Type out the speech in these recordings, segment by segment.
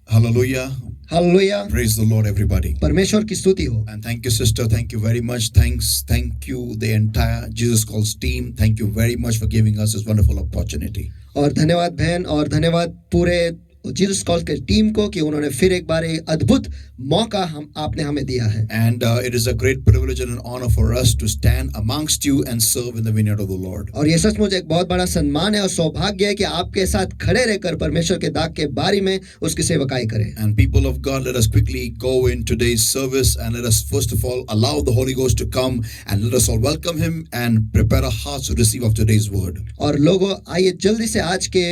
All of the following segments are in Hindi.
Hallelujah. Hallelujah, Praise the Lord, everybody. परमेश्वर की स्तुति हो। And thank you, sister. Thank you very much. Thank you, the entire Jesus Calls team. Thank you very much for giving us this wonderful opportunity. और धन्यवाद बहन और धन्यवाद पूरे जीसस कॉल के टीम को कि उन्होंने फिर एक बार एक अद्भुत मौका आपने हमें दिया है। And it is a great privilege and an honor for us to stand amongst you and serve in the vineyard of the Lord. और ये सचमुच एक बहुत बड़ा सम्मान है और सौभाग्य है कि आपके साथ खड़े रहकर परमेश्वर के दाग के बारी में उसकी सेवकाई करें। And people of God, let us quickly go in today's service and let us first of all allow the Holy Ghost to come and let us all welcome him and prepare our hearts to receive of today's word. और लोगों आइए जल्दी से आज के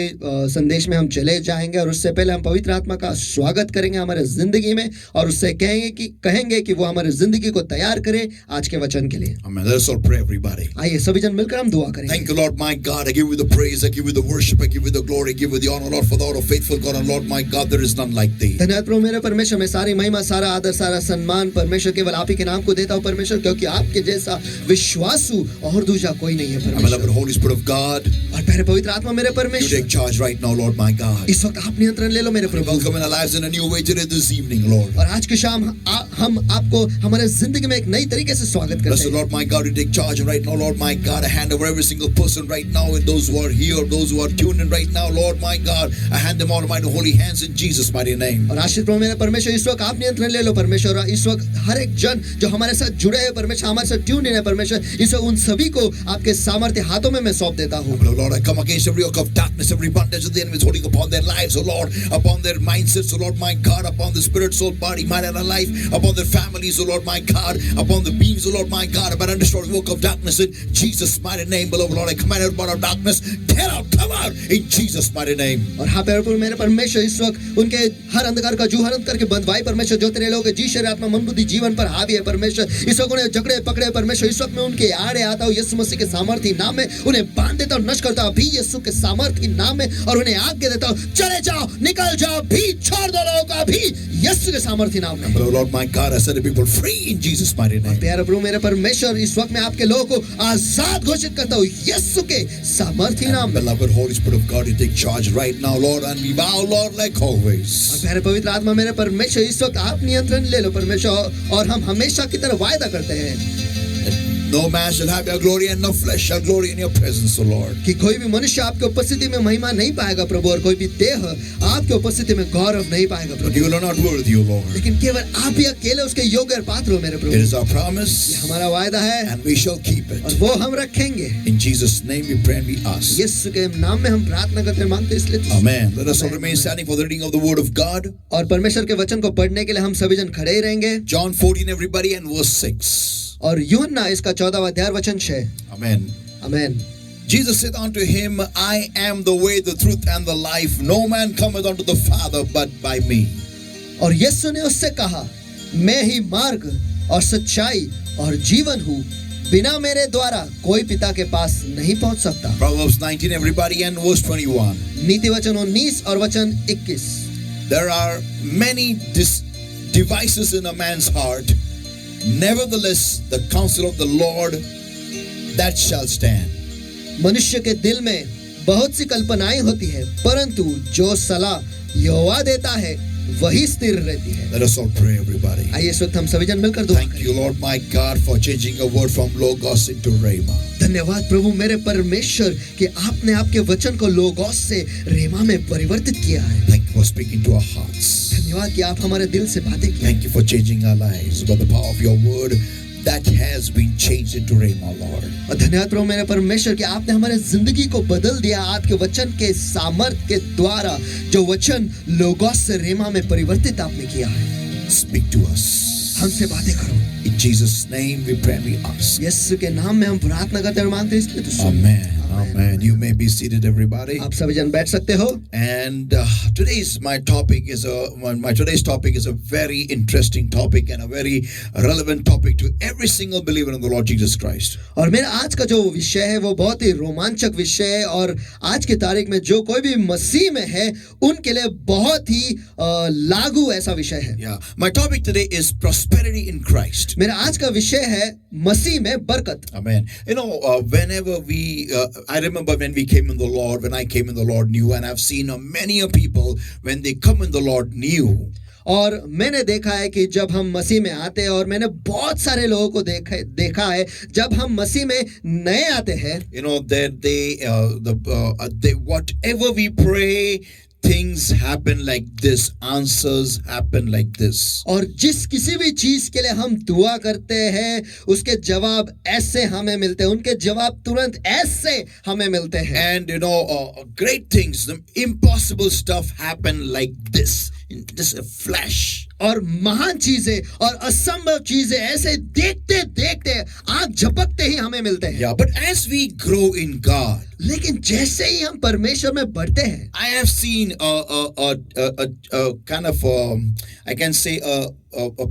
संदेश में हम चले जाएंगे और उससे पहले हम पवित्र आत्मा का स्वागत करेंगे हमारे जिंदगी में और उससे कहेंगे कि वो हमारे जिंदगी को तैयार करे आज के वचन के लिए। Amen. Let us all pray, everybody. आइए सभी जन मिलकर हम दुआ करेंगे। Thank you, Lord, my God. I give you the praise, I give you the worship, I give you the glory, I give you the honor, Lord, for thou art a faithful God, and Lord, my God, there is none like thee. धन्यवाद प्रभु मेरे परमेश्वर, मैं सारी महिमा, सारा आदर, सारा सम्मान परमेश्वर केवल आप ही के नाम को देता हूँ परमेश्वर, क्योंकि आपके जैसा विश्वासु और दूसरा कोई नहीं है Amen. Beloved परमेश्वर। Holy Spirit of God, और प्यारे पवित्र आत्मा मेरे you परमेश्वर, take charge right now, Lord, my God. इस वक्त आप नियंत्रण ले लो मेरे प्रभु। Welcome in our lives in a new way today, this evening, Lord. और आज की शाम हम आपको हमारे जिंदगी में एक नई तरीके से स्वागत करते Blessed हैं। Lord, my God, you take charge and right now, Lord, my God, I hand over every single person right now, and those who are here, those who are tuned in right now, Lord, my God, I hand them all in my holy hands in Jesus' mighty name. और आशीष प्रभु मेरे परमेश्वर, इस वक्त आप नियंत्रण ले लो परमेश्वर। और इस वक्त हर एक जन जो हमारे साथ जुड़े हैं परमेश्वर, हमारे साथ ट्यून इन है परमेश्वर, इस वक्त उन सभी को आपके सामर्थ्य हाथों में मैं सौंप देता हूँ। Lord, I come against every yoke of darkness, every bondage of the enemy is holding upon their lives, oh Lord, upon their mindsets, oh Lord, my God, upon the spirit, soul, body, mind, and life, upon their families, oh Lord, my God, upon the beings, oh Lord, my God, about undestroyed yoke of darkness in Jesus' mighty name, beloved Lord, I command every bond of darkness, tear out, come out in Jesus' mighty name. और हाँ प्रभु मेरे परमेश्वर, इस वक्त उनके हर अंधकार का जुहरन करके बंधवाई परमेश्वर, जो तेरे लोग जी शरीर आत्मा मन बुद्धि जीवन पर हावी है परमेश्वर, इस वक्त उन्हें जकड़े पकड़े परमेश्वर, इस वक्त मैं उनके आड़े आता हूँ यीशु मसीह के सामर्थी नाम में, उन्हें बांध देता हूँ, नष्ट करता हूँ अभी यीशु के सामर्थी नाम में, और उन्हें आज्ञा देता हूँ चले जाओ, निकल जाओ, भी छोड़ दो लोगों को अभी यीशु के सामर्थी नाम में। Beloved Lord, my God, I set the people free in Jesus' mighty name. प्यारे प्रभु मेरे परमेश्वर, इस वक्त मैं आपके लोगों को आजाद घोषित करता हूँ यीशु के सामर्थी नाम में। Beloved Holy Spirit of God, you take charge right now, Lord, and we bow, Lord, like always. और प्यारे पवित्र आत्मा मेरे परमेश्वर, इस वक्त आप नियंत्रण ले लो परमेश्वर, और हम हमेशा की तरह वायदा करते हैं No man shall have your glory and no flesh shall glory in your presence, O Lord. कि कोई भी मनुष्य आपके उपस्थिति में महिमा नहीं पाएगा प्रभु, और कोई भी देह आपके उपस्थिति में गौरव नहीं पाएगा But Prabhu, you are not worthy, O Lord. लेकिन केवल आप ही अकेले उसके योग्य और पात्र हो मेरे It प्रभु। is our ये promise हमारा वायदा है and we shall keep और it. वो हम रखेंगे। In Jesus' name we pray and we ask. यीशु के नाम में हम प्रार्थना करते हैं, मांगते हैं, इसलिए Amen. Let us all Amen. remain standing for the reading of the word of God. और परमेश्वर के वचन को पढ़ने के लिए हम सभी जन खड़े ही रहेंगे। John 14, everybody, and verse 6. और यूहन्ना इसका 14वां अध्याय वचन 6। Amen. Amen. Jesus said unto him, I am the way, the truth, and the life. No man cometh unto the Father but by me. और यीशु ने उससे कहा, मैं ही मार्ग और सच्चाई और जीवन हूँ, बिना मेरे द्वारा कोई पिता के पास नहीं पहुंच सकता। Proverbs 19, everybody, and verse 21. नीति वचन 19 और वचन 21। There are many devices in a man's heart. Nevertheless, the counsel of the Lord that shall stand. मनुष्य के दिल में बहुत सी कल्पनाएं होती है, परंतु जो सलाह यहोवा देता है वही स्थिर रहती है। Let us all pray, everybody. आइए इस वक्त हम सभी जन मिलकर दुआ Thank करें। you, Lord, my God, for changing a word from Logos into Rhema. धन्यवाद प्रभु मेरे परमेश्वर कि आपने आपके वचन को लोगोस से रेमा में परिवर्तित किया है। Thank you for speaking to our hearts. धन्यवाद कि आप हमारे दिल से बातें की। Thank you for changing our lives by the power of your word that has been changed into Rhema, Lord. और धन्यवाद प्रभु मेरे परमेश्वर कि आपने हमारे जिंदगी को बदल दिया आपके वचन के सामर्थ के द्वारा, जो वचन लोगोस से रेमा में परिवर्तित आपने किया है। Speak to us. हमसे बातें करो। In Jesus' name we pray and we ask. यीशु के नाम में हम प्रार्थना करते हैं और मांगते हैं, इसलिए तो सुन। Amen. Amen. You may be seated, everybody. आप सभी जन बैठ सकते हो। And today's topic is a very interesting topic and a very relevant topic to every single believer in the Lord Jesus Christ. और मेरा आज का जो विषय है वो बहुत ही रोमांचक विषय है, और आज की तारीख में जो कोई भी मसीह में है उनके लिए बहुत ही लागू ऐसा विषय है। Yeah. My topic today is prosperity in Christ. मेरा आज का विषय है मसीह में बरकत। Amen. You know, whenever we I remember when we came in the Lord, when I came in the Lord new, and I've seen many a people when they come in the Lord new. और मैंने देखा है कि जब हम मसीह में आते हैं, और मैंने बहुत सारे लोगों को देखा है जब हम मसीह में नए आते हैं, You know that they whatever we pray, things happen like this, answers happen like this. और जिस किसी भी चीज के लिए हम दुआ करते हैं उसके जवाब ऐसे हमें मिलते हैं, उनके जवाब तुरंत ऐसे हमें मिलते हैं. And you know, great things, the impossible stuff happen like this, in just a flash. और महान चीजें और असंभव चीजें ऐसे देखते देखते आंख झपकते ही हमें मिलते हैं. Yeah, but as we grow in God, लेकिन जैसे ही हम परमेश्वर में बढ़ते हैं, I have seen a kind of I can say a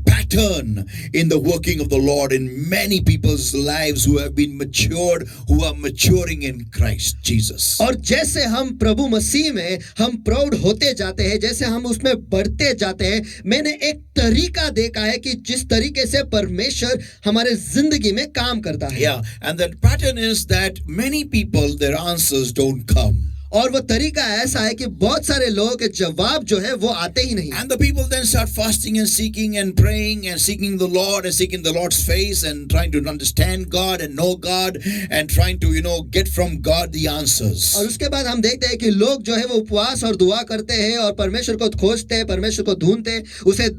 pattern in the working of the Lord in many people's lives who have been matured, who are maturing in Christ Jesus. और जैसे हम प्रभु मसीह में हम प्रौढ़ होते जाते हैं, जैसे हम उसमें बढ़ते जाते हैं, मैंने एक तरीका देखा है कि जिस तरीके से परमेश्वर हमारे जिंदगी में काम करता है. Yeah, and that pattern is that many people, their answers don't come. और वो तरीका ऐसा है कि बहुत सारे लोगों के जवाब जो है वो आते ही नहीं. And the people then start fasting and seeking and praying and seeking the Lord and seeking the Lord's face and trying to understand God and know God and trying to, you know, get from God the answers. और उसके बाद हम देखते हैं कि लोग जो है वो उपवास और दुआ करते हैं और परमेश्वर को खोजते हैं, परमेश्वर को ढूंढते हैं, उसे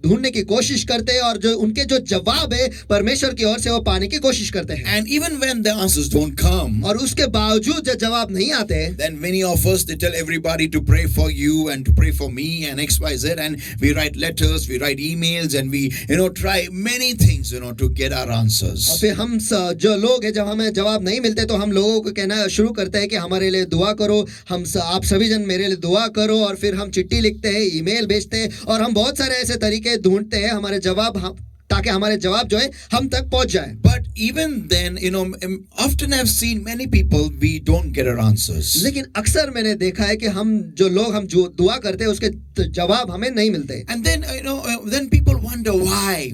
ढूंढने की कोशिश करते हैं, और जो उनके जो जवाब है परमेश्वर की ओर से वो पाने की कोशिश करते हैं. And even when the answers don't come, और उसके बावजूद जो जवाब नहीं आते, then many of us, they tell everybody to pray for you and to pray for me and XYZ, and we write letters, we write emails, and we, you know, try many things, you know, to get our answers. और फिर हम जो लोग हैं, जब हमें जवाब नहीं मिलते तो हम लोगों को कहना शुरू करते हैं कि हमारे लिए दुआ करो, आप सभी जन मेरे लिए दुआ करो, और फिर हम चिट्ठी लिखते हैं, ईमेल भेजते हैं, और हम बहुत सारे ऐसे तरीके ढूंढते हैं हमारे जवाब ताकि हमारे जवाब जो है हम तक पहुंच जाए. But even then, you know, often I've seen many people, we don't get our answers. लेकिन अक्सर मैंने देखा है कि हम जो दुआ करते हैं उसके जवाब हमें नहीं मिलते. And then, you know, then people wonder why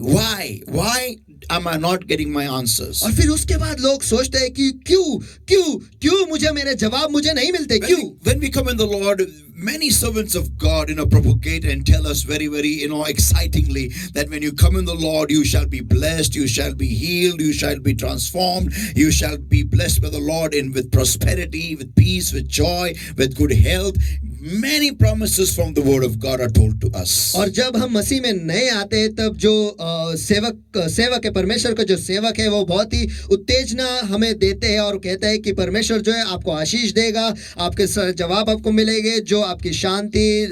am I not getting my answers? और फिर उसके बाद लोग सोचते हैं कि क्यों मुझे जवाब नहीं मिलते, क्यों? When we come in the Lord, many servants of God, you know, propagate and tell us very, very, you know, excitingly that when you come in the Lord, you shall be blessed, you shall be healed, you shall be transformed, you shall be blessed by the Lord with prosperity, with peace, with joy, with good health. Many promises from the word of God are told to us. और जब हम मसीह में नए आते हैं तब जो सेवक है, परमेश्वर का जो सेवक है, वो बहुत ही उत्तेजना हमें देते हैं और कहते हैं कि परमेश्वर जो है आपको आशीष देगा, आपके जवाब आपको मिलेंगे, जो आपकी शांति,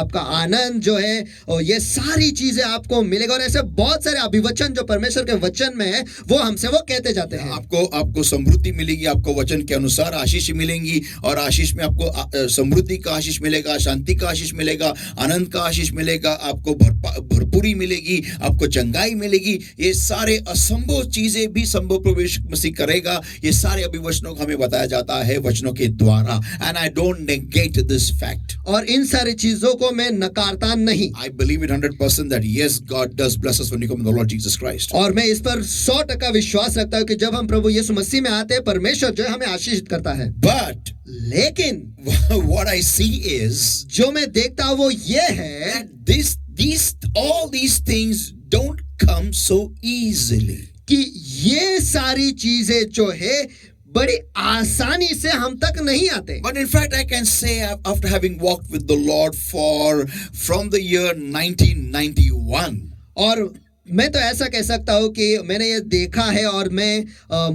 आपका आनंद जो है, और ये सारी चीजें आपको मिलेगा. और ऐसे बहुत सारे अभिवचन जो परमेश्वर के वचन में है वो हमसे वो कहते जाते हैं. आपको समृद्धि मिलेगी, आपको वचन के अनुसार आशीष मिलेंगी, और आशीष में आपको समृद्धि का आशीष मिलेगा, शांति का आशीष मिलेगा, आनंद का आशीष मिलेगा, आपको भरपूरी मिलेगी, आपको चंगाई मिलेगी. ये सारे असंभव चीजें भी संभव प्रवेश मसीह करेगा. ये सारे अभिवचनों को हमें बताया जाता है वचनों के द्वारा. And I don't negate this fact. और इन सारी चीजों को मैं नकारता नहीं. I believe it 100% that yes, God does bless us when we come to the Lord Jesus Christ. और मैं इस पर 100% विश्वास रखता हूँ कि जब हम प्रभु यीशु मसीह में आते हैं परमेश्वर जो है हमें आशीषित करता है. But लेकिन what I see is जो मैं देखता हूँ वो ये है that all these things don't come so easily. कि ये सारी चीजें जो है बड़ी आसानी से हम तक नहीं आते. But in fact, I can say after having walked with the Lord from the year 1991. और मैं तो ऐसा कह सकता हूँ कि मैंने ये देखा है, और मैं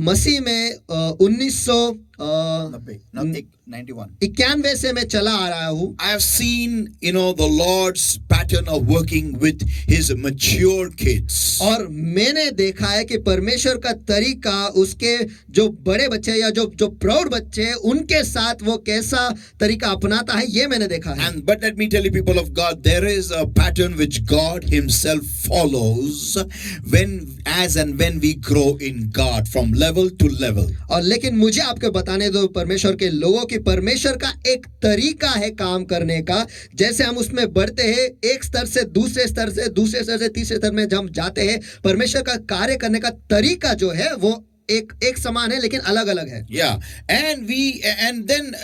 मसीह में 1991 से मैं चला आ रहा हूँ. I have seen, you know, the Lord's pattern of working with His mature kids. और मैंने देखा है कि परमेश्वर का तरीका उसके जो बड़े बच्चे या जो प्रौढ़ बच्चे हैं उनके साथ वो कैसा तरीका अपनाता है, ये मैंने देखा है. But let me tell you, people of God, there is a pattern which God Himself follows when we grow in God from level to level. और लेकिन मुझे आपको बताने दो परमेश्वर के लोगों की परमेश्वर का एक तरीका है काम करने का. जैसे हम उसमें बढ़ते हैं, एक स्तर से दूसरे स्तर से तीसरे स्तर में जब हम जाते हैं, परमेश्वर का कार्य करने का तरीका जो है वो एक समान है लेकिन अलग अलग है. Yeah, and then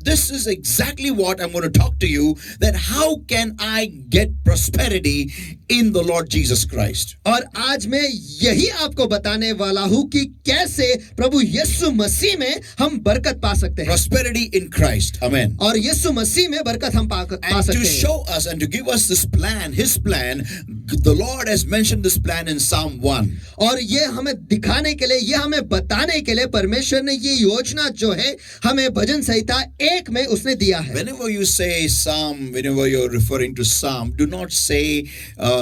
this is exactly what I'm going to talk to you, that how can I get prosperity in the Lord Jesus Christ. और आज मैं यही आपको बताने वाला हूं कि कैसे प्रभु यीशु मसीह में हम बरकत पा सकते हैं. Prosperity in Christ. Amen. और यीशु मसीह में बरकत हम पा And सकते to हैं. show us and to give us this plan, his plan, the Lord has mentioned this plan in Psalm 1. और ये हमें दिखाने के लिए, ये हमें बताने के लिए परमेश्वर ने ये योजना जो है हमें भजन संहिता 1 में उसने दिया है. Whenever you say Psalm, whenever you're referring to Psalm, do not say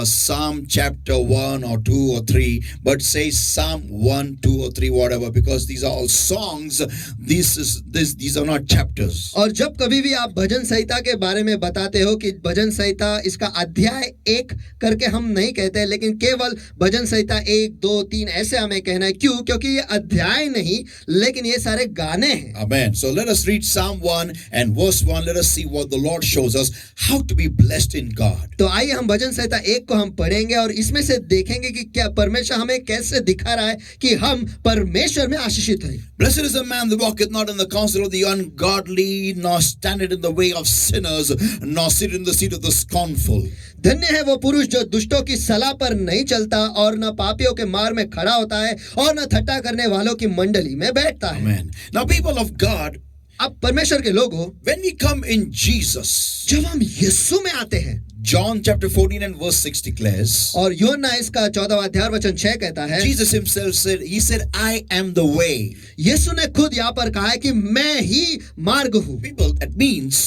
Psalm chapter 1 or 2 or 3, but say Psalm 1, 2 or 3, whatever, because these are all songs. These are not chapters. और जब कभी भी आप भजन संहिता के बारे में बताते हो कि भजन संहिता इसका अध्याय 1 करके हम नहीं कहते, लेकिन केवल भजन संहिता 1, 2, 3 ऐसे हमें कहना है. क्यों? क्योंकि ये अध्याय नहीं, लेकिन ये सारे गाने हैं. Amen. So let us read Psalm 1 and verse 1. Let us see what the Lord shows us, how to be blessed in God. तो आइए हम भजन संहिता 1 को हम पढ़ेंगे और इसमें से देखेंगे कि क्या परमेश्वर हमें कैसे दिखा रहा है कि हम परमेश्वर में आशीषित हैं. Blessed is the man that walketh not in the counsel of the ungodly, nor standeth in the way of sinners, nor sitteth in the seat of the scornful. धन्य है वो पुरुष जो दुष्टों की सलाह पर नहीं चलता और न पापियों के मार्ग में खड़ा होता है और न ठट्ठा करने वालों की मंडली में बैठता है. Amen. Now, people of God, अब परमेश्वर के लोगों, when we come in Jesus, जब हम यीशु में आते हैं, John chapter 14 and verse 6 declares, और यूहन्ना इसका 14वां अध्याय वचन 6 कहता है, Jesus himself said, he said, I am the way. यीशु ने खुद यहाँ पर कहा है कि मैं ही मार्ग हूँ. People, that means,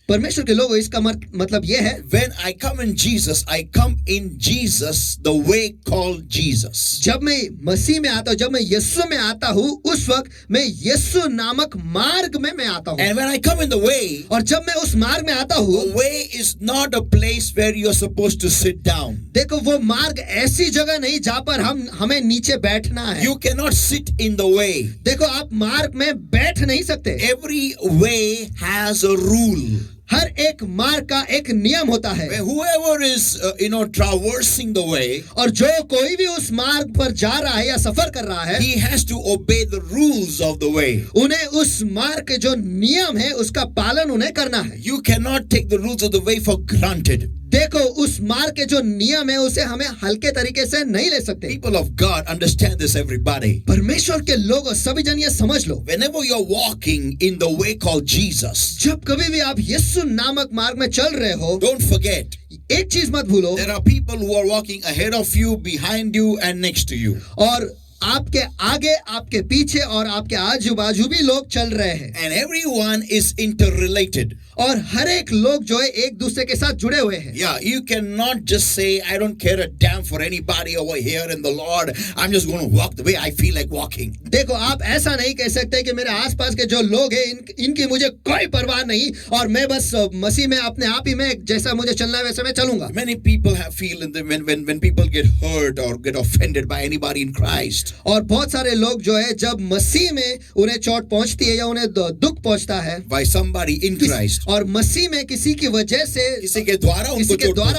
परमेश्वर के लोगों, इसका मतलब ये है, when I come in Jesus, I come in Jesus, the way called Jesus. जब मैं मसीह में आता हूँ, जब मैं यीशु में आता हूँ, उस वक्त मैं यीशु नामक मार्ग में मैं आता हूँ. And when I come in the way, और जब मैं उस मार्ग में आता हूँ, the way is not a place where you're supposed to sit down. देखो वो मार्ग ऐसी जगह नहीं जहाँ पर हमें नीचे बैठना है. You cannot sit in the way. देखो आप मार्ग में बैठ नहीं सकते. Every way has a rule. हर एक मार्ग का एक नियम होता है. Whoever is traversing the way, और जो कोई भी उस मार्ग पर जा रहा है या सफर कर रहा है, he has to obey the rules of the way. उन्हें उस मार्ग के जो नियम है उसका पालन उन्हें करना है. You cannot take the rules of the way for granted. देखो उस मार्ग के जो नियम है उसे हमें हल्के तरीके से नहीं ले सकते. People of God, understand this, everybody. परमेश्वर के लोग सभी जन ये समझ लो. Whenever you're walking in the way called Jesus, जब कभी भी आप यीशु नामक मार्ग में चल रहे हो, don't forget, एक चीज मत भूलो, there are people who are walking ahead of you, behind you, and next to you. और आपके आगे, आपके पीछे और आपके आजू बाजू भी लोग चल रहे हैं. And everyone is interrelated. और हर एक लोग जो है एक दूसरे के साथ जुड़े हुए हैं. Yeah, you cannot just say, I don't care a damn for anybody over here in the Lord. I'm just going to walk the way I feel like walking. देखो आप ऐसा नहीं कह सकते कि मेरे आसपास के जो लोग हैं इनकी मुझे कोई परवाह नहीं और मैं बस मसीह में अपने आप ही में जैसा मुझे चलना है वैसे मैं चलूंगा. Many people have feel in the, when people get hurt or get offended by anybody in Christ. और बहुत सारे लोग जो है जब मसीह में उन्हें चोट पहुंचती है या उन्हें दुख पहुंचता है by somebody in Christ. और मसीह में किसी की वजह से किसी के द्वारा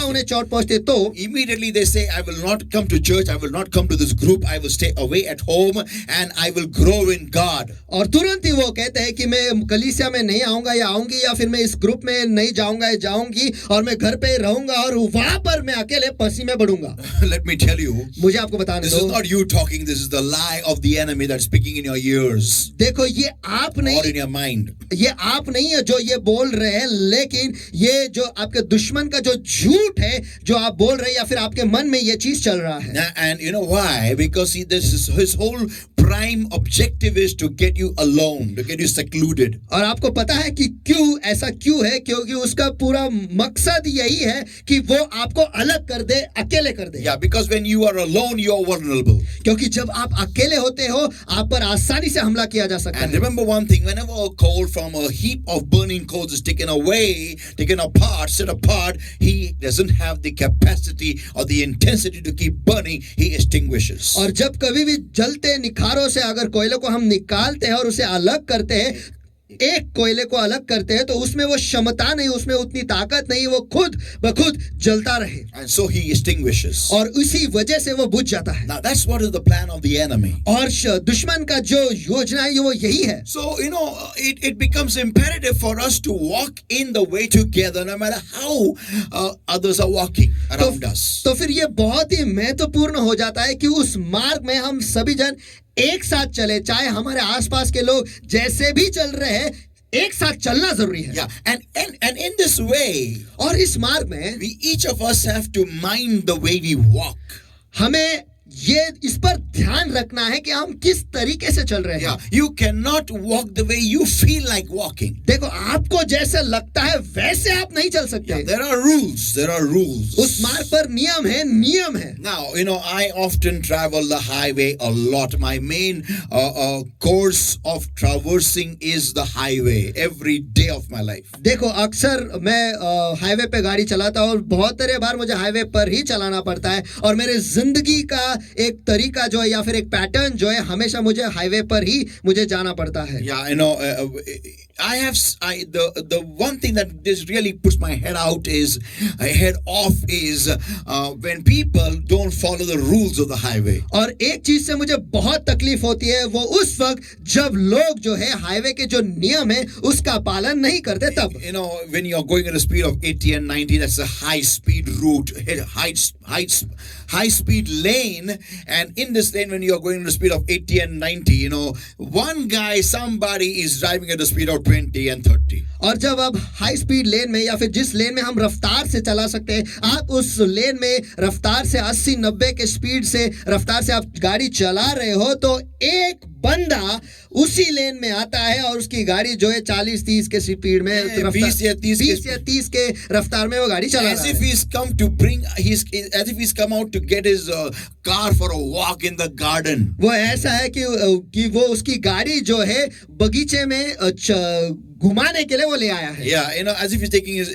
उन्हें चोट पहुंचती है तो immediately they say, I will not come to church, I will not come to this group, I will stay away at home and I will grow in God. और तुरंत ही वो कहते हैं कि मैं कलीसिया में नहीं आऊंगा या आऊंगी या फिर मैं इस ग्रुप में नहीं जाऊंगा या जाऊंगी और मैं घर पे रहूंगा और वहां पर मैं अकेले मसीह में बढ़ूंगा. Let me tell you, मुझे आपको बताने this दो, is not you talking, this is the lie of the enemy that's speaking in your ears. देखो ये आप नहीं, or in your mind. ये आप नहीं है जो ये बोल रहे हैं, लेकिन ये जो आपके दुश्मन का जो झूठ है जो आप बोल रहे हैं या फिर आपके मन में ये चीज चल रहा है. And you know why? Because his whole prime objective is to get you alone, to get you secluded. और आपको पता है कि क्यों ऐसा क्यों है? क्योंकि उसका पूरा मकसद यही है कि वो आपको अलग कर दे, अकेले कर दे. Yeah, because when you are alone, you are vulnerable. क्योंकि जब आप अकेले होते हो आप पर आसानी से हमला किया जा सकता And है. remember one thing, whenever a coal from a heap of burning coals is taken away, taken apart, set apart, he doesn't have the capacity or the intensity to keep burning, he extinguishes. और जब कभी भी जलते निखारों से अगर कोयले को हम निकालते हैं और उसे अलग करते हैं, एक कोयले को अलग करते हैं तो उसमें वो क्षमता नहीं, उसमें उतनी ताकत नहीं, वो खुद ब खुद जलता रहे, And so he extinguishes. और उसी वजह से वो बुझ जाता है। Now that's what is the plan of the enemy. और दुश्मन का जो योजना है वो यही है। So, it becomes imperative for us to walk in the way together, no matter how others are walking around us. तो फिर ये बहुत ही महत्वपूर्ण हो जाता है कि उस मार्ग में हम सभी जन एक साथ चले, चाहे हमारे आसपास के लोग जैसे भी चल रहे हैं, एक साथ चलना जरूरी है। Yeah, and in this way, और इस मार्ग में we each of us have to mind the way we walk. हमें ये इस पर ध्यान रखना है कि हम किस तरीके से चल रहे हैं। Yeah, you cannot walk the way you feel like walking. देखो, आपको जैसे लगता है वैसे आप नहीं चल सकते। Yeah, there are rules. There are rules. उस मार्ग पर नियम है, नियम है। Now, I often travel the highway a lot. My main course of traversing is the highway every day of my life. देखो, अक्सर मैं हाईवे पे गाड़ी चलाता हूँ और बहुत सारे बार मुझे हाईवे पर ही चलाना पड़ता है, और मेरे जिंदगी का एक तरीका जो है या फिर एक पैटर्न जो है, हमेशा मुझे हाईवे पर ही मुझे जाना पड़ता है। Yeah, the one thing that this really puts my head off is when people don't follow the rules of the highway. और एक चीज से मुझे बहुत तकलीफ होती है, वो उस वक्त जब लोग जो है हाईवे के जो नियम है उसका पालन नहीं करते तब। When you're going at a speed of 80 and 90, that's a high speed route, high speed lane, and in this lane when you're going at a speed of 80 and 90, somebody is driving at a speed of 20 and 30. और जब आप हाई स्पीड लेन में या फिर जिस लेन में हम रफ्तार से चला सकते हैं, आप उस लेन में रफ्तार से 80-90 के स्पीड से रफ्तार से आप गाड़ी चला रहे हो, तो एक बंदा उसी लेन में आता है और उसकी गाड़ी जो है 40-30 के स्पीड में 20 या 30 के रफ्तार में वो गाड़ी चला रहा है। As if he's come out to get his car for a walk in the garden. वो ऐसा है कि वो उसकी गाड़ी जो है बगीचे में घुमाने के लिए वो ले आया है। Yeah, as if he's taking as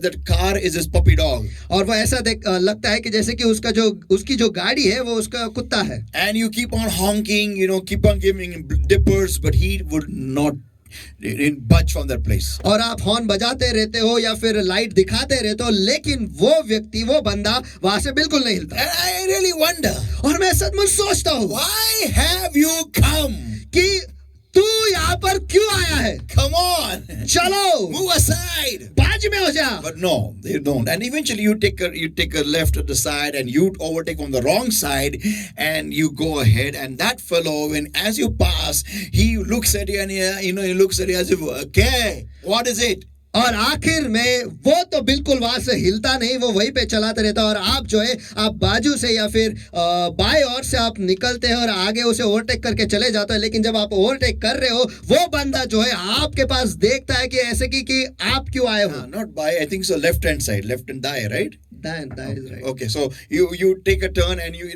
that car is his puppy dog. और वो ऐसा लगता है कि जैसे कि उसकी जो गाड़ी है वो उसका कुत्ता है। And you keep on honking, keep on giving him dippers, but he would not budge from that place. और आप हॉर्न बजाते रहते हो या फिर लाइट दिखाते रहते हो, लेकिन वो बंदा वहां से बिल्कुल नहीं हिलता। And I really wonder, और मैं सचमुच सोचता हूँ, why have you come? कि तू यहाँ पर क्यों आया है? Come on, चलो, move aside. बाजू में हो जा। But no, they don't. And eventually you take a left at the side and you overtake on the wrong side and you go ahead. And that fellow, as you pass, he looks at you and he looks at you as if, okay, what is it? और आखिर में वो तो बिल्कुल वहां से हिलता नहीं, वो वहीं पे चलाता रहता है, और आप जो है आप बाजू से या फिर बाएं ओर से आप निकलते हैं और आगे उसे ओवरटेक करके चले जाते हैं। लेकिन जब आप ओवरटेक कर रहे हो, वो बंदा जो है आपके पास देखता है कि ऐसे कि आप क्यों आए हो। Not by, I think so, left hand side, left and die, right? That is right. Okay, so you take a turn and he's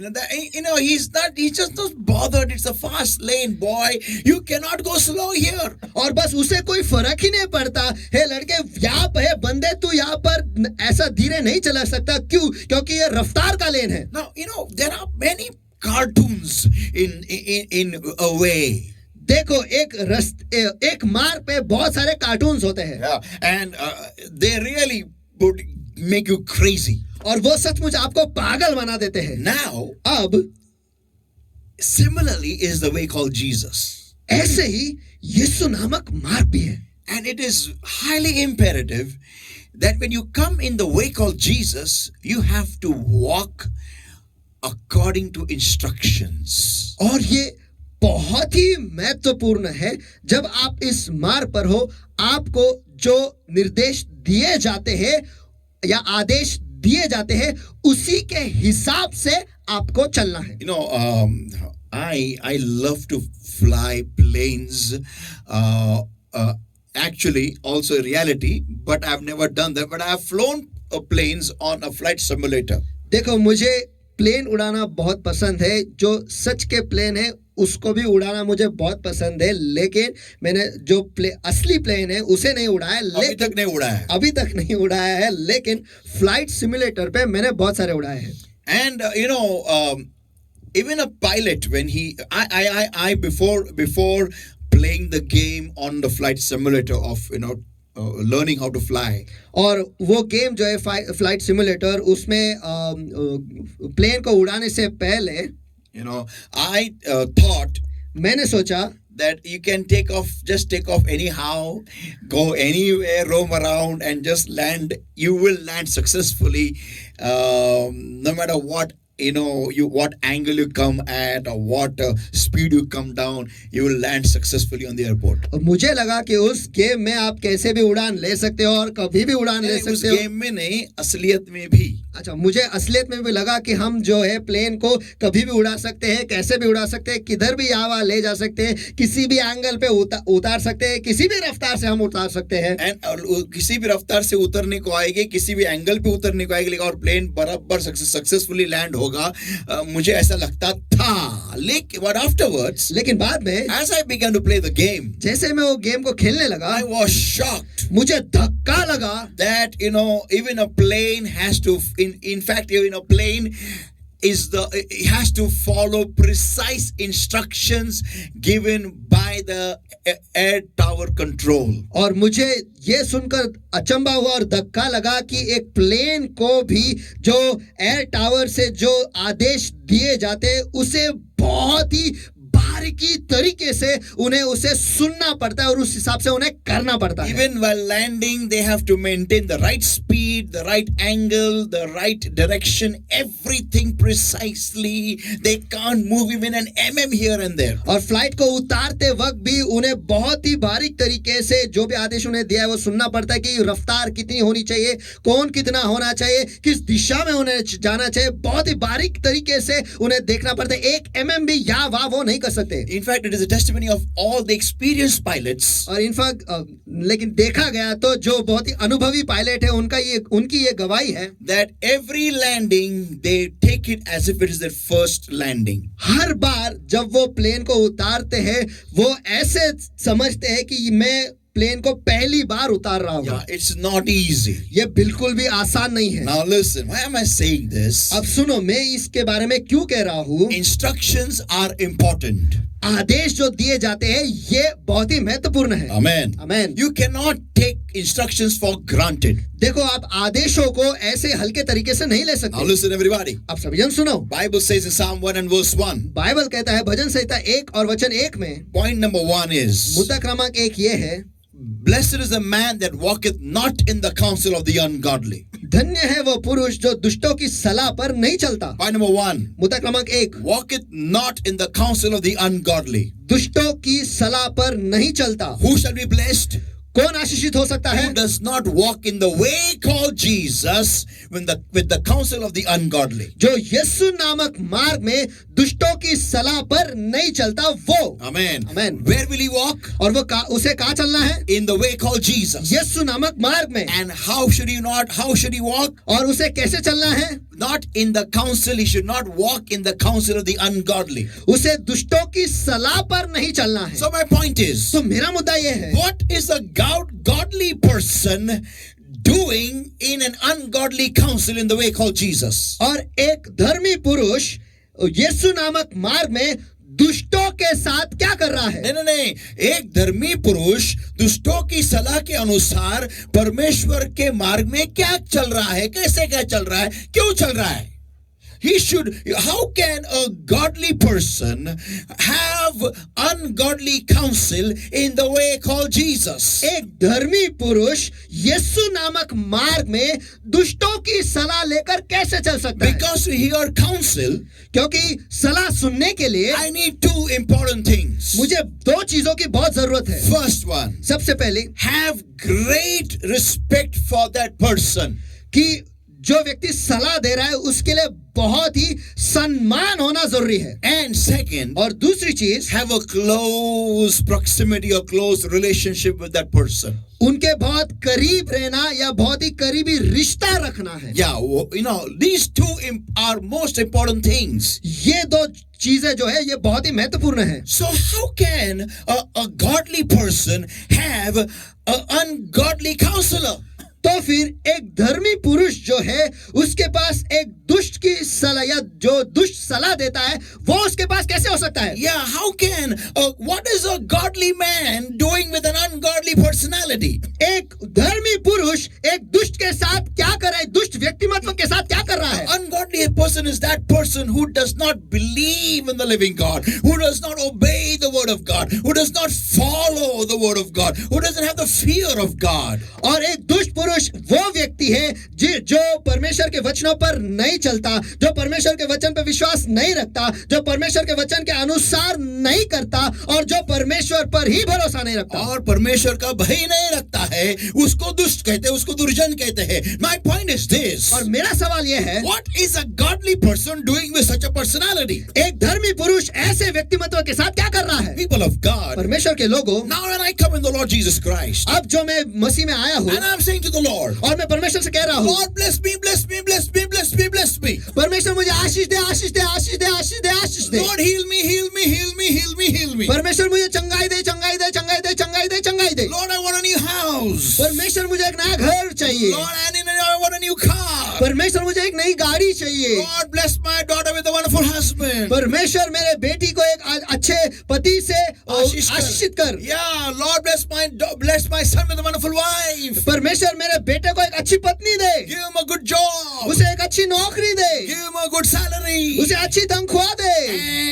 just not bothered. It's a fast lane, boy. You cannot go slow here. और बस उसे कोई फर्क ही नहीं पड़ता है, लड़के यहाँ पे है, बंदे तू यहाँ पर ऐसा धीरे नहीं चला सकता, क्यों? क्योंकि ये रफ्तार का लेन है। Now, there are many cartoons in a way. देखो, एक मार्ग पे बहुत सारे कार्टून्स होते हैं। Yeah, and they really would make you crazy. और वो सचमुच आपको पागल बना देते हैं। Now, अब similarly is the way called Jesus. ऐसे ही यीशु नामक मार्ग भी है। And it is highly imperative that when you come in the way called Jesus, you have to walk according to instructions. और ये बहुत ही महत्वपूर्ण है, जब आप इस मार्ग पर हो, आपको जो निर्देश दिए जाते हैं या आदेश दिए जाते हैं, उसी के हिसाब से आपको चलना है। I love to fly planes. Actually, also a reality, but I've never done that. But I have flown planes on a flight simulator. देखो, मुझे प्लेन उड़ाना बहुत पसंद है, जो सच के प्लेन है उसको भी उड़ाना मुझे बहुत पसंद है, लेकिन मैंने जो असली प्लेन है उसे नहीं उड़ाया, अभी तक नहीं उड़ाया है, लेकिन फ्लाइट सिमुलेटर पे मैंने बहुत सारे उड़ाए हैं। And even a pilot, when I before playing the game on the flight simulator of learning how to fly. और वो गेम जो है फ्लाइट सिमुलेटर, उसमें प्लेन को उड़ाने से पहले I thought मैंने सोचा that you can just take off anyhow, go anywhere, roam around and just land. You will land successfully, no matter what what angle you come at or what speed you come down, you will land successfully on the airport. और मुझे लगा कि उस गेम में आप कैसे भी उड़ान ले सकते हो और कभी भी उड़ान ले सकते हो। उस गेम में नहीं, असलियत में भी। अच्छा, मुझे असलियत में भी लगा कि हम जो है प्लेन को कभी भी उड़ा सकते हैं, कैसे भी उड़ा सकते हैं, किधर भी यहाँ ले जा सकते हैं, किसी भी एंगल पे उतार सकते हैं, किसी भी रफ्तार से हम उतार सकते हैं। किसी भी रफ्तार से उतरने को आएगी, किसी भी एंगल पे उतरने को आएगी, और प्लेन बराबर सक्सेसफुली लैंड होगा। मुझे ऐसा लगता था, लेकिन बाद में as I began to play the game, जैसे मैं वो गेम को खेलने लगा, I was shocked. मुझे धक्का लगा that even a plane has to in fact even a plane it has to follow precise instructions given by the air tower control. और मुझे ये सुनकर अचंभा हुआ और धक्का लगा कि एक प्लेन को भी जो एयर टावर से जो आदेश दिए जाते हैं उसे बहुत ही बारीकी तरीके से उन्हें उसे सुनना पड़ता है और उस हिसाब से उन्हें करना पड़ता है। Even while landing, they have to maintain the right speed, the right angle, the right direction, everything precisely. They can't move even an mm here and there. और फ्लाइट को उतारते वक्त भी उन्हें बहुत ही बारीक तरीके से जो भी आदेश उन्हें दिया है वो सुनना पड़ता है कि रफ्तार कितनी होनी चाहिए, कौन कितना होना चाहिए, किस दिशा में उन्हें जाना चाहिए। बहुत ही बारीक तरीके से उन्हें देखना पड़ता है, 1 mm भी या वाह वो नहीं कर सकते। In fact, it is a testimony of all the experienced pilots. और इनफैक्ट लेकिन देखा गया तो जो बहुत ही अनुभवी पायलट है उनकी ये गवाही है that every landing they take it as if it is their first landing. हर बार जब वो प्लेन को उतारते हैं वो ऐसे समझते हैं कि मैं प्लेन को पहली बार उतार रहा हूँ। Yeah, it's not easy. ये बिल्कुल भी आसान नहीं है। Now listen, why am I saying this? अब सुनो, मैं इसके बारे में क्यों कह रहा हूँ। Instructions are important. आदेश जो दिए जाते हैं ये बहुत ही महत्वपूर्ण है। Amen. Amen. You cannot take instructions for granted. देखो, आप आदेशों को ऐसे हल्के तरीके से नहीं ले सकते। Now listen everybody. अब सभी जन सुनो। Bible says in Psalm 1 and verse 1. Bible कहता है भजन संहिता 1 और वचन 1 में, Point number 1 is, मुद्दा क्रमांक 1 ये है, blessed is the man that walketh not in the counsel of the ungodly. धन्य है वो पुरुष जो दुष्टों की सलाह पर नहीं चलता। Point number 1. मुद्दा क्रमांक 1, Walketh not in the counsel of the ungodly. दुष्टों की सलाह पर नहीं चलता। Who shall be blessed? कौन आशीषित हो सकता है? Who does not walk in the way called Jesus with the counsel of the ungodly. जो यीशु नामक मार्ग में दुष्टों की सलाह पर नहीं चलता वो। Amen. Amen. Where will he walk? और वो उसे कहाँ चलना है? In the way called Jesus. यीशु नामक मार्ग में। And how should he walk? और उसे कैसे चलना है? Not in the counsel. He should not walk in the counsel of the ungodly. उसे दुष्टों की सलाह पर नहीं चलना है। So my point is, तो मेरा मुद्दा ये है, what is a godly person doing in an ungodly counsel in the way called Jesus? और एक धर्मी पुरुष यीशु नामक मार्ग में दुष्टों के साथ क्या कर रहा है? नहीं, एक धर्मी पुरुष दुष्टों की सलाह के अनुसार परमेश्वर के मार्ग में क्या चल रहा है, कैसे क्या चल रहा है, क्यों चल रहा है? How can a godly person have ungodly counsel in the way called Jesus? एक धर्मी पुरुष यीशु नामक मार्ग में दुष्टों की सलाह लेकर कैसे चल सकता है? Because to hear counsel, क्योंकि सलाह सुनने के लिए I need 2 important things. मुझे 2 चीजों की बहुत जरूरत है। First one, सबसे पहले, have great respect for that person. कि जो व्यक्ति सलाह दे रहा है उसके लिए बहुत ही सम्मान होना जरूरी है। And second, और दूसरी चीज, have a close proximity or close relationship with that person. उनके बहुत करीब रहना या बहुत ही करीबी रिश्ता रखना है। Yeah, these 2 are most important things. ये 2 चीजें जो है ये बहुत ही महत्वपूर्ण है। So how can a godly person have an ungodly counselor? तो फिर एक धर्मी पुरुष जो है उसके पास एक दुष्ट की सलाह या जो दुष्ट सलाह देता है वो उसके पास कैसे हो सकता है? Yeah, how can what is a godly man doing with an ungodly personality? एक धर्मी पुरुष एक दुष्ट के साथ क्या कर रहा है? दुष्ट व्यक्तिमत्व के साथ क्या कर रहा है? Ungodly person is that person who does not believe in the living God, who does not obey the word of God, who does not follow the word of God, who doesn't have the fear of God. और एक दुष्ट पुरुष वो व्यक्ति है जो परमेश्वर के वचनों पर नहीं चलता, जो परमेश्वर के वचन पर विश्वास नहीं रखता, जो परमेश्वर के वचन के अनुसार नहीं करता और जो परमेश्वर पर ही भरोसा नहीं रखता और परमेश्वर का भय नहीं रखता है, उसको दुष्ट कहते हैं, उसको दुर्जन कहते हैं. My point is this. और मेरा सवाल यह है, What is a godly person doing with such a personality? एक धर्मी पुरुष ऐसे व्यक्तिमत्व के साथ क्या कर रहा है? People of God. परमेश्वर के लोगों, Now when I come in the Lord Jesus Christ, अब जो मैं मसीह में आया हूँ and I'm saying to the Lord, और मैं परमेश्वर से कह रहा हूँ, Lord bless me, bless me, bless me, bless me, bless me. परमेश्वर मुझे आशीष दे, आशीष दे, आशीष दे, आशीष दे, आशीष दे. Lord heal me, heal me, heal me, heal me, heal me. परमेश्वर मुझे चंगाई दे, चंगाई दे, चंगाई दे, चंगाई दे, चंगाई दे. Lord I want a new house. परमेश्वर मुझे एक नया घर चाहिए. Lord I want a new car. परमेश्वर मुझे एक नई गाड़ी चाहिए. Lord bless my daughter with a wonderful husband. परमेश्वर मेरे बेटी को एक अच्छे पति से आशीषित कर. Yeah, Lord bless my son with a wonderful wife. परमेश्वर मेरे बेटे को एक अच्छी पत्नी दे. Give him a good job. उसे एक अच्छी नौकरी दे. Give him a good salary. उसे अच्छी तनख्वाह दे.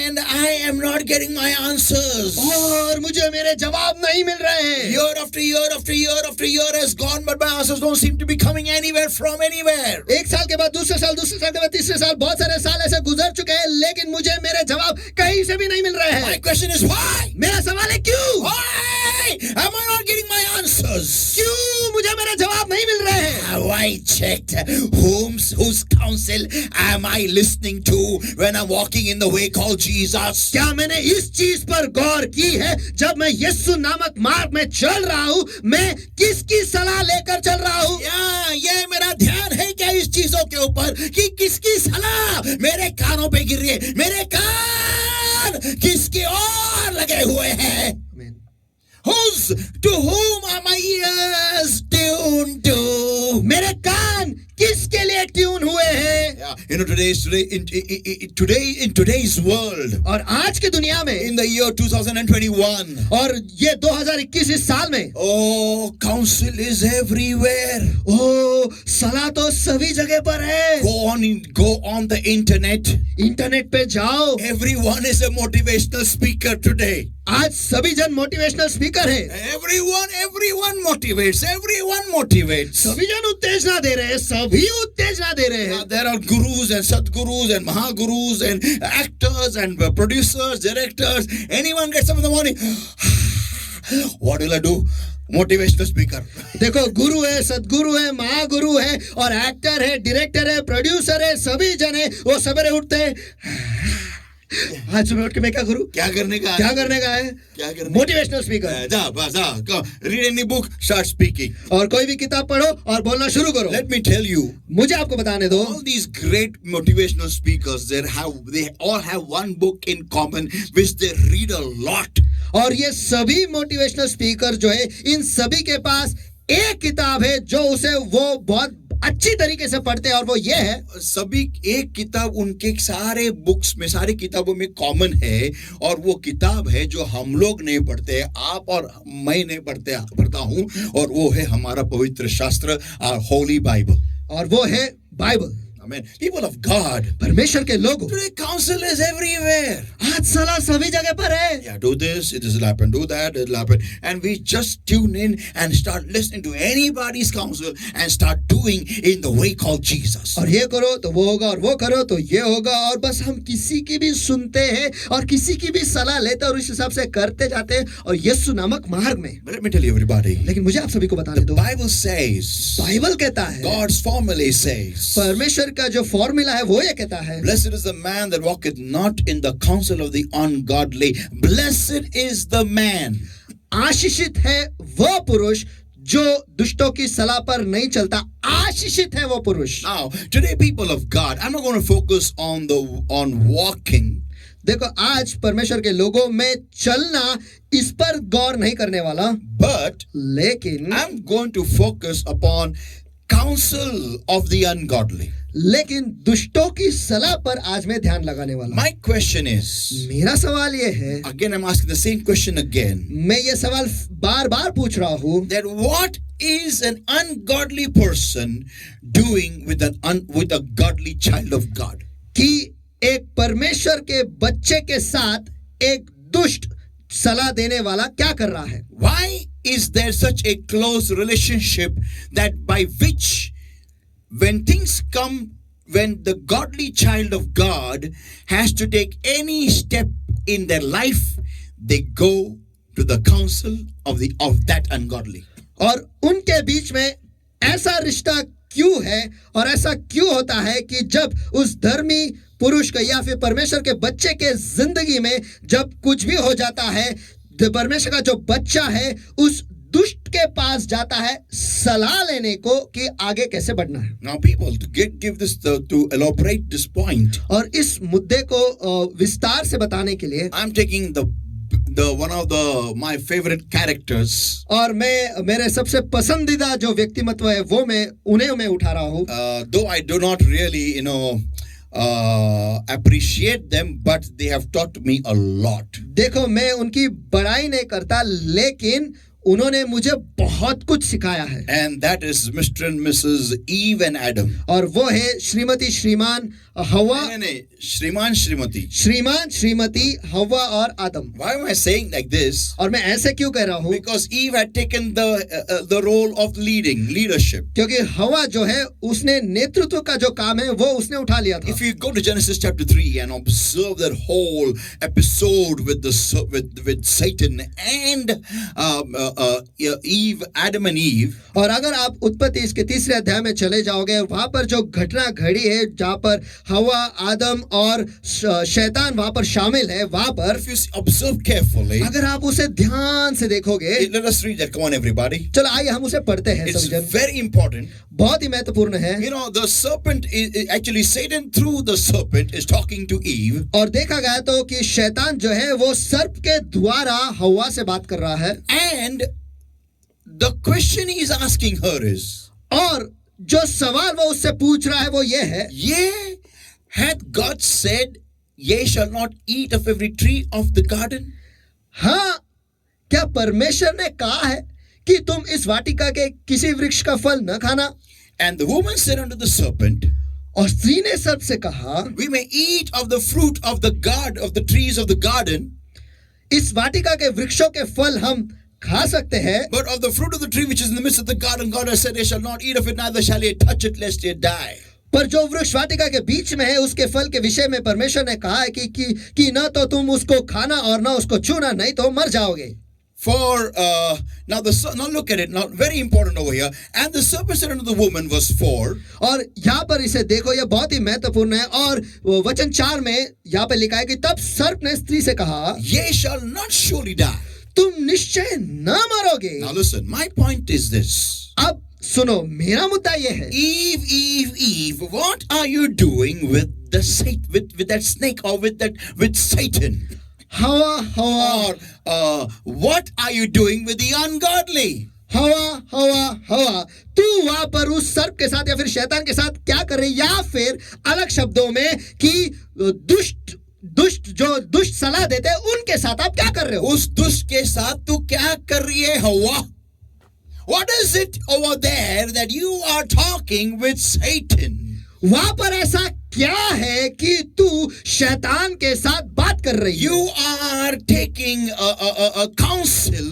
And I am not getting my answers. और मुझे मेरे जवाब नहीं मिल रहे हैं. Year after year after year after year has gone, but my answers don't seem to be coming anywhere from anywhere. एक साल के बाद दूसरे साल के बाद तीसरे साल, बहुत सारे साल ऐसे गुजर चुके हैं, लेकिन मुझे मेरे जवाब कहीं से भी नहीं मिल रहे My हैं. question is why? मेरा सवाल है क्यों? Why am I not getting my answers? क्यों मुझे मेरे जवाब नहीं मिल रहे हैं? Have I checked whose counsel am I listening to when I'm walking in the way called Jesus? क्या मैंने इस चीज पर गौर की है जब मैं यीशु नामक मार्ग में चल रहा हूँ, मैं किसकी सलाह लेकर चल रहा हूँ? ये मेरा ध्यान है क्या इस चीजों के ऊपर कि किसकी सलाह मेरे कानों पे गिर रही है? मेरे कान किसकी ओर लगे हुए हैं? To whom are my ears tuned to? मेरे कान किसके लिए ट्यून हुए हैं? Yeah, you know in today's world, और आज की दुनिया में, in the year 2021, और ये 2021 इस साल में, oh, counsel is everywhere. सलाह तो सभी जगह पर है. Go on the internet. Internet पे जाओ. Everyone is a motivational speaker today. आज सभी जन मोटिवेशनल स्पीकर है. Everyone motivates. Everyone motivates. सभी जन उत्तेजना दे रहे हैं, सभी उत्तेजना दे रहे हैं. There are gurus and sadgurus and mahagurus and actors and producers, directors. Anyone gets up in the morning. What will I do? Motivational speaker. देखो, गुरु है, सदगुरु है, महागुरु है, और एक्टर है, डायरेक्टर है, प्रोड्यूसर है, सभी जन है. वो सवेरे उठते हैं, आज सुबह उठ के मैं क्या करूं? क्या करने का है? Motivational speaker. जा read any book, start speaking. और कोई भी किताब पढ़ो और बोलना शुरू करो. लेट मी टेल यू, मुझे आपको बताने दो, all these great motivational speakers, they all have one book in common which they read a lot. और ये सभी मोटिवेशनल स्पीकर जो है, इन सभी के पास एक किताब है जो उसे वो बहुत अच्छी तरीके से पढ़ते हैं, और वो ये है. सभी एक किताब उनके सारे बुक्स में, सारी किताबों में कॉमन है, और वो किताब है जो हम लोग नहीं पढ़ते, आप और मैं नहीं पढ़ता हूं, और वो है हमारा पवित्र शास्त्र, होली बाइबल. और वो है Bible. Amen. People of God, परमेश्वर के लोग, today counsel is everywhere. आज सलाह सभी जगह पर है. Yeah, do this, it will happen. Do that, it will happen. And we just tune in and start listening to anybody's counsel and start doing in the way called Jesus. और ये करो तो वो होगा, और वो करो तो ये होगा, और बस हम किसी की भी सुनते हैं और किसी की भी सलाह लेते हैं और उस हिसाब से करते जाते हैं, और यीशु नामक मार्ग में. But let me tell you everybody, लेकिन मुझे आप सभी को बताने दो, Bible says, बाइबल कहता है, God's formula says, परमेश्वर का जो फॉर्मूला है वो ये कहता है, Blessed is the man that walketh not in the counsel of the ungodly. Blessed is the man. आशीषित है वो पुरुष जो दुष्टों की सलाह पर नहीं चलता. आशीषित है वो पुरुष. Now, today, people of God, I'm not going to focus on walking. देखो आज परमेश्वर के लोगों में चलना इस पर गौर नहीं करने वाला, but लेकिन I'm going to focus upon counsel of the ungodly. लेकिन दुष्टों की सलाह पर आज मैं ध्यान लगाने वाला हूं। My question is, मेरा सवाल ये है, again I'm asking the same question again, मैं ये सवाल बार बार पूछ रहा हूं, that what is an ungodly person doing with with a godly child of God? कि एक परमेश्वर के बच्चे के साथ एक दुष्ट सलाह देने वाला क्या कर रहा है? Why is there such a close relationship that by which when things come, when the godly child of God has to take any step in their life, they go to the counsel of that ungodly? और उनके बीच में ऐसा रिश्ता क्यों है और ऐसा क्यों होता है कि जब उस धर्मी पुरुष का या फिर परमेश्वर के बच्चे के जिंदगी में जब कुछ भी हो जाता है, परमेश्वर का जो बच्चा है उस दुष्ट के पास जाता है सलाह लेने को कि आगे कैसे बढ़ना है? Now people give this to elaborate this point. और इस मुद्दे को विस्तार से बताने के लिए I'm taking the one of my favorite characters. और मैं मेरे सबसे पसंदीदा जो व्यक्तिमत्व है वो मैं उन्हें उठा रहा हूँ। Though I do not really, appreciate them, but they have taught me a lot. देखो मैं उनकी बड़ाई नहीं करता, लेकिन उन्होंने मुझे बहुत कुछ सिखाया है। And that is Mr. and Mrs. Eve and Adam. और वो है श्रीमती श्रीमान हवा, नहीं, श्रीमान श्रीमती, श्रीमान श्रीमती हवा और आदम। Why am I saying like this? और मैं ऐसे क्यों कह रहा हूँ? Because Eve had taken the role of leadership. क्योंकि हवा जो है उसने नेतृत्व का जो काम है वो उसने उठा लिया था। If you go to Genesis chapter 3 and observe that whole episode with Satan and Eve, Adam and Eve. और अगर आप उत्पत्ति इसके तीसरे अध्याय में चले जाओगे, वहां पर जो घटना घड़ी है जहां पर हवा, आदम और शैतान वहां पर शामिल है, वहां पर If you observe carefully, अगर आप उसे ध्यान से देखोगे, let us read that. Come on, everybody. चलो आइए हम उसे पढ़ते हैं। It's समझन very important. बहुत ही महत्वपूर्ण है। The serpent is actually Satan through the serpent is talking to Eve. और देखा गया तो कि शैतान जो है वो सर्प के द्वारा हवा से बात कर रहा है। And the question he is asking her is, और जो सवाल वो उससे पूछ रहा है वो ये है, yeah, hath God said, ye shall not eat of every tree of the garden? हाँ, क्या परमेश्वर ने कहा है कि तुम इस वाटिका के किसी वृक्ष का फल न खाना? And the woman said unto the serpent, और स्त्री ने सर्प से कहा, we may eat of the fruit of the trees of the garden, इस वाटिका के वृक्षों के फल हम खा सकते हैं, but of the fruit of the tree which is in the midst of the garden, God has said, ye shall not eat of it, neither shall ye touch it, lest ye die. पर जो वृक्ष वाटिका के बीच में है उसके फल के विषय में परमेश्वर ने कहा है कि न तो तुम उसको खाना और न उसको छूना, नहीं तो मर जाओगे। For now look at it now, very important over here. And the serpent said unto the woman, verse 4. और यहाँ पर इसे देखो, यह बहुत ही महत्वपूर्ण है। और वचन 4 में यहाँ पे लिखा है कि तब सर्प ने स्त्री से कहा, Ye shall not surely die. तुम निश्चय न मरोगे। Now listen, my point is this. अब सुनो, मेरा मुद्दा यह है, Eve, what are you doing with that snake or with Satan? हवा, Or what are you doing with the ungodly? हवा, तू वहां पर उस सर्प के साथ या फिर शैतान के साथ क्या कर रही, या फिर अलग शब्दों में कि दुष्ट सलाह देते हैं उनके साथ आप क्या कर रहे हो? उस दुष्ट के साथ तू क्या कर रही है हवा? What is it over there that you are talking with Satan? वहां पर ऐसा क्या है कि तू शैतान के साथ बात कर रही है? You are taking a counsel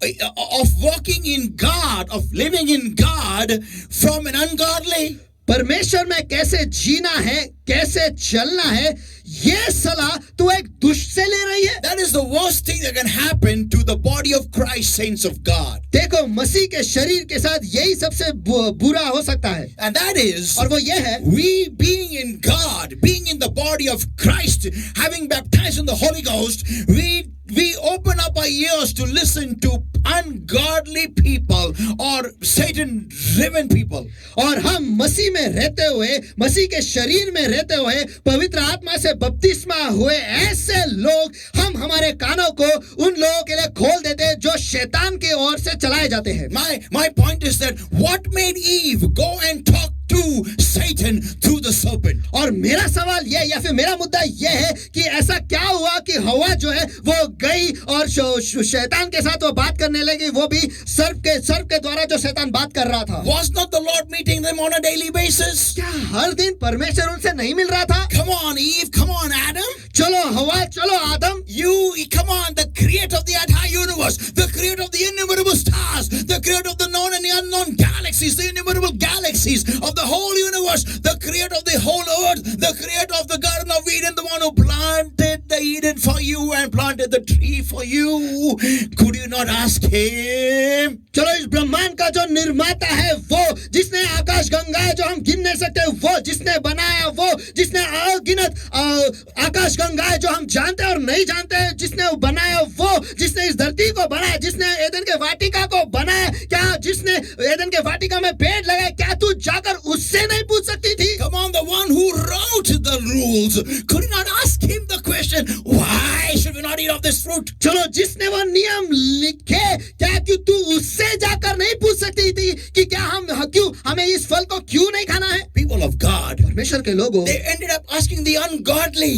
of walking in God, of living in God from an ungodly. परमेश्वर में कैसे जीना है, कैसे चलना है, ये सलाह तू एक दुष्ट से ले रही है। That is the worst thing that can happen to the body of Christ, saints of God. देखो, मसीह के शरीर के साथ यही सबसे बुरा हो सकता है, And that is, और वो ये है, we being in God, being in the body of Christ, having baptized in the Holy Ghost, we we open up our ears to listen to ungodly people or Satan driven people. और हम मसीह में रहते हुए, मसीह के शरीर में रहते हुए, पवित्र आत्मा से बपतिस्मा हुए ऐसे लोग, हम हमारे कानों को उन लोगों के लिए खोल देते हैं जो शैतान की ओर से चलाए जाते हैं. My point is that what made Eve go and talk to Satan through the serpent? और मेरा सवाल यह या फिर मेरा मुद्दा यह है कि ऐसा क्या हुआ कि हवा जो है वो गई और शैतान के साथ वो बात करने लगी, वो भी सर्प के द्वारा जो शैतान बात कर रहा था. Was not the Lord meeting them on a daily basis? क्या हर दिन परमेश्वर उनसे नहीं मिल रहा था? Come on Eve, come on Adam. चलो हवा, चलो आदम. Come on, the creator of the entire universe, the creator of the innumerable stars, the creator of the known and the unknown galaxies, the innumerable galaxies of the whole universe, the creator of the whole earth, the creator of the Garden of Eden, the one who planted the Eden for you and planted the tree for you. Could you not ask him? चलो इस ब्रह्मांड का जो निर्माता है, वो जिसने आकाश गंगाएं जो हम गिन नहीं सकते, वो जिसने बनाया, वो जिसने अगिनत आकाश गंगाएं जो हम जानते और नहीं जानते, जिसने बनाया, वो जिसने इस धरती को बनाया, जिसने एदन के वाटिका को बनाया, क्या जिसने एदन के वाटिका में पेड़ लगाए, क्या तू जाकर उससे नहीं पूछ सकती थी? Come on, the one who wrote the rules. Could you not ask him the question, why should we not eat of this fruit? चलो जिसने वो नियम लिखे, क्या क्यों तू उससे जाकर नहीं पूछ सकती थी कि क्या हमें इस फल को क्यों नहीं खाना है? People of God, परमेश्वर के लोगों, they ended up asking the ungodly.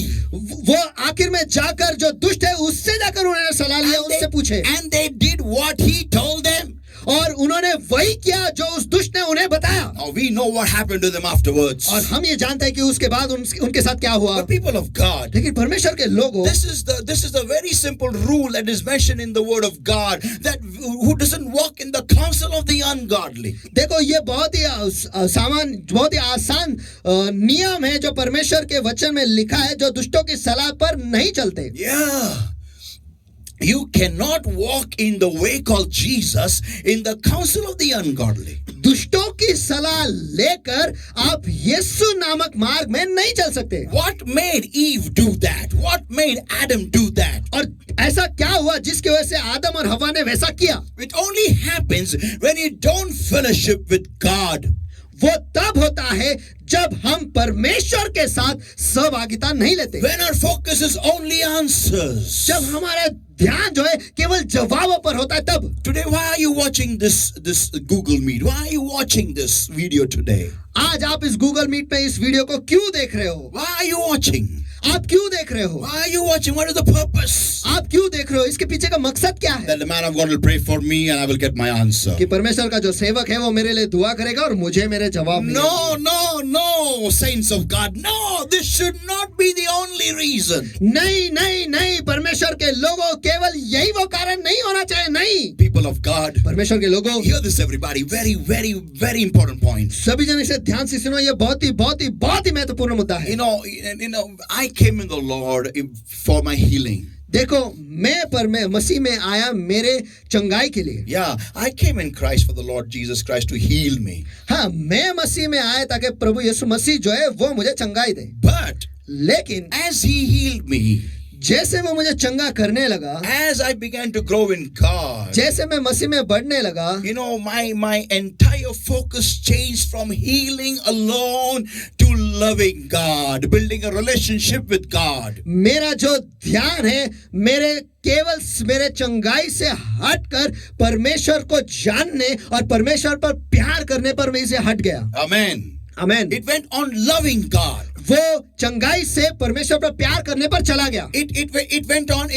वो आखिर में जाकर जो दुष्ट है उससे जाकर उन्होंने सलाह लिया, उससे पूछे. And they did what he told them. और उन्होंने वही किया जो उस दुष्ट ने उन्हें बताया. Now we know what happened to them afterwards. और हम ये जानते हैं कि उसके बाद उनके साथ क्या हुआ. But people of God, लेकिन परमेश्वर के लोगों, this is the very simple rule that is mentioned in the word of God, that who doesn't walk in the counsel of the ungodly. देखो ये बहुत ही आसान नियम है जो परमेश्वर के वचन में लिखा है, जो दुष्टों की सलाह पर नहीं चलते. Yeah. You cannot walk in the way called Jesus in the counsel of the ungodly. दुष्टों की सलाह लेकर आप यीशु नामक मार्ग में नहीं चल सकते. What made Eve do that? What made Adam do that? और ऐसा क्या हुआ जिसकी वजह से आदम और हवा ने वैसा किया? It only happens when you don't fellowship with God. वो तब होता है जब हम परमेश्वर के साथ सहभागिता नहीं लेते. When our focus is only answers. जब हमारा ध्यान जो है केवल जवाबों पर होता है तब. Today, why are you watching this Google Meet? Why are you watching this video today? आज आप इस गूगल मीट में इस वीडियो को क्यों देख रहे हो? Why are you watching? आप क्यों देख रहे हो? Why are you watching? What is the purpose? आप क्यों देख रहे हो? इसके पीछे का मकसद क्या है? That the man of God will pray for me and I will get my answer. कि परमेश्वर का जो सेवक है वो मेरे लिए दुआ करेगा और मुझे मेरे जवाब मिलेंगे. No, saints of God. No, this should not be the only reason. नहीं, परमेश्वर के लोगों, केवल यही वो कारण नहीं होना चाहिए. नहीं, People of God, परमेश्वर के लोगों, hear this everybody. Very, very, very important point. सभी जन इसे ध्यान से सुनो. ये बहुत ही महत्वपूर्ण मुद्दा है. You know, I came in the Lord for my healing. देखो मैं मसीह में आया मेरे चंगाई के लिए. Yeah, I came in Christ for the Lord Jesus Christ to heal me. हाँ, मैं मसीह में आया ताकि प्रभु यीशु मसीह जो है वो मुझे चंगाई दे. But लेकिन as he healed me, जैसे वो मुझे चंगा करने लगा, as I began to grow in God, जैसे मैं मसीह में बढ़ने लगा, you know, my entire focus changed from healing alone to loving God, building a relationship with God. मेरा जो ध्यान है मेरे चंगाई से हटकर परमेश्वर को जानने और परमेश्वर पर प्यार करने पर मैं इसे हट गया. Amen. Amen. It went on loving God. वो चंगाई से परमेश्वर पर प्यार करने पर चला गया. It went on,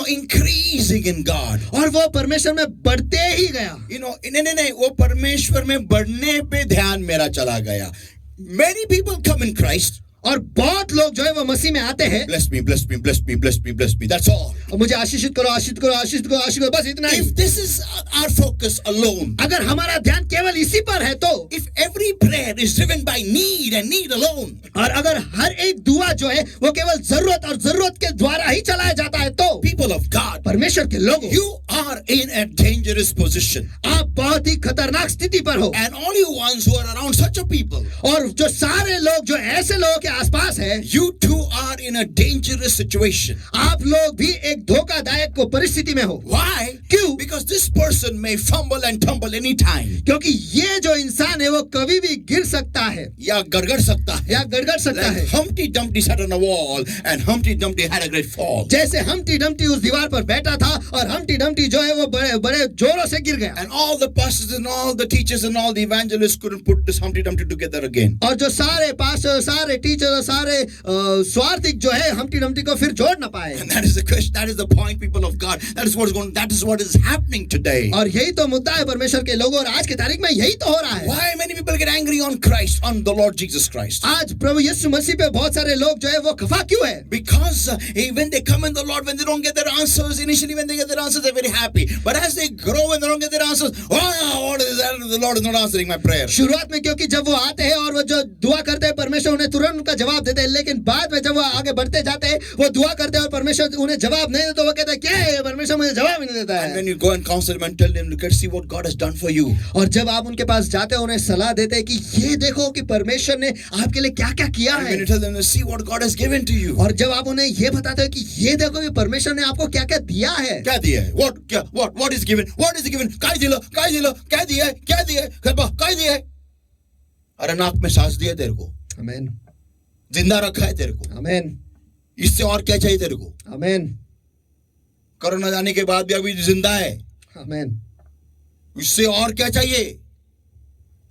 increasing in God. और वो परमेश्वर में बढ़ते ही गया. नहीं, वो परमेश्वर में बढ़ने पे ध्यान मेरा चला गया. Many people come in Christ. और बहुत लोग जो है वो मसीह में आते हैं. Bless me. That's all. और मुझे आशीषित करो, बस इतना ही. If this is our focus alone, अगर हमारा ध्यान केवल इसी पर है तो, if every prayer is driven by need and need alone, और अगर हर एक दुआ जो है वो केवल जरूरत और जरूरत के द्वारा ही चलाया जाता है तो people of God, परमेश्वर के लोगों, you are in a dangerous position. आप बहुत ही खतरनाक स्थिति पर हो। And all you ones who are around such a people, और जो सारे लोग जो ऐसे लोगों के आसपास है, you too are in a dangerous situation. आप लोग भी एक धोखादायक को परिस्थिति में हो। Why? क्यों? Because this person may fumble and tumble anytime. क्योंकि ये जो इंसान है वो कभी भी गिर सकता है या गड़गड़ सकता है। या गड़गड़ सकता है। Like Humpty Dumpty sat on a wall and Humpty Dumpty had a great fall. जैसे हम्टी डम्टी उस दीवार पर बैठा था और हम्टी डम्टी जो है वो बड़े बड़े जोरों से गिर गया। And all the pastors and all the teachers and all the evangelists couldn't put this Humpty Dumpty together again. और जो सारे पास्टर, सारे टीचर, सारे स्वार्थिक जो है हम्टी डम्टी को फिर जोड़ ना पाए। And that is the question, that is the point, people of God. That is what is happening today. और यही तो मुद्दा है परमेश्वर के लोगों, और आज की तारीख में यही तो हो रहा है। Why many people get angry on Christ, on the Lord Jesus Christ? आज प्रभु यीशु मसीह पे बहुत सारे लोग जो है वो खफा क्यों है? Because when they come in the Lord, when they don't get their answers, initially when they get their answers, they're very happy. But as they grow and they don't get their answers, oh, what is that? The Lord is not answering my prayer. शुरुआत में क्योंकि जब वो आते हैं और वो जो दुआ करते हैं परमेश्वर उन्हें तुरंत उनका जवाब देते हैं, लेकिन बाद में जब वो आगे बढ़ते जाते हैं वो दुआ करते हैं और परमेश्वर उन्हें जवाब नहीं देता, तो वो कहता है क्या है, परमेश्वर मुझे जवाब ही नहीं देता है। And when you go and counsel them and tell them, look at see what God has done for you. और जब आप उनके पास जाते हैं उन्हें सलाह देते हैं कि ये देखो कि परमेश्वर ने आपके लिए क्या क्या किया And है, when you tell them, see what God has given to you. और जब आप उन्हें ये बताते हैं कि ये देखो कि परमेश्वर ने आपको क्या क्या दिया है, क्या दिया है? What is given? What is given? काय दिया? क्या दिया है? क्या दिया है? काय दिया है? अरे नाक में सांस दिया तेरे को, आमीन, जिंदा रखा है तेरे को, आमीन, इससे और क्या चाहिए तेरे को? आमीन, कोरोना जाने के बाद भी अभी जिंदा है, आमीन, इससे और क्या चाहिए?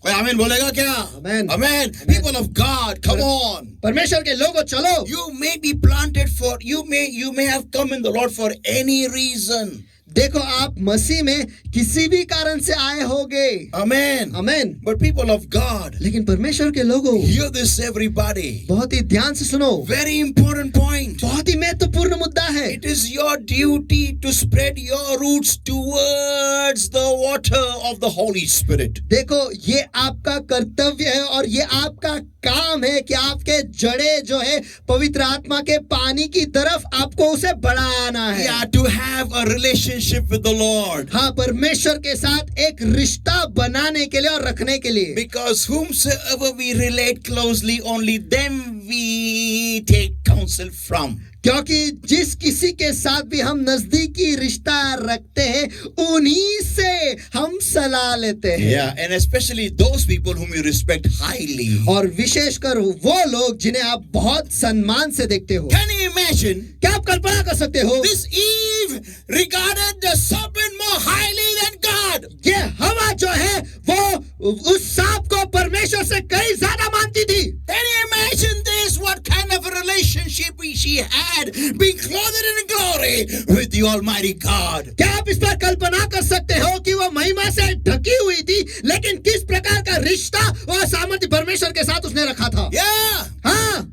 कोई आमीन बोलेगा क्या? आमीन, Amen. People of God, come on. परमेश्वर के लोगों चलो। You may be planted for, you may have come in the Lord for any reason. देखो आप मसीह में किसी भी कारण से आए होगे, Amen. आमीन, But people of God, लेकिन परमेश्वर के लोगों hear this everybody. बहुत ही ध्यान से सुनो, Very important point. बहुत ही महत्वपूर्ण मुद्दा है। It is your duty to spread your roots towards the water of the Holy Spirit. देखो ये आपका कर्तव्य है और ये आपका काम है कि आपके जड़े जो है पवित्र आत्मा के पानी की तरफ आपको उसे बढ़ाना है। Yeah, to have a relationship with the Lord. हाँ, परमेश्वर के साथ एक रिश्ता बनाने के लिए और रखने के लिए। Because whomsoever we relate closely, only them we take counsel from. क्योंकि जिस किसी के साथ भी हम नजदीकी रिश्ता रखते हैं उन्हीं से हम सलाह लेते हैं। Yeah, and especially those people whom you respect highly. और विशेषकर वो लोग जिन्हें आप बहुत सम्मान से देखते हो। Can you imagine? क्या आप कल्पना कर सकते हो? This Eve regarded the serpent more highly than God. ये हवा जो है वो उस सांप को परमेश्वर से कहीं ज्यादा मानती थी। Can you imagine this? What kind of a relationship she had, being clothed in glory with the Almighty God. क्या आप इस पर कल्पना कर सकते हो कि वो महिमा से ढकी हुई थी, लेकिन किस प्रकार का रिश्ता वो सामर्थ्य परमेश्वर के साथ उसने रखा था? Yeah. हाँ,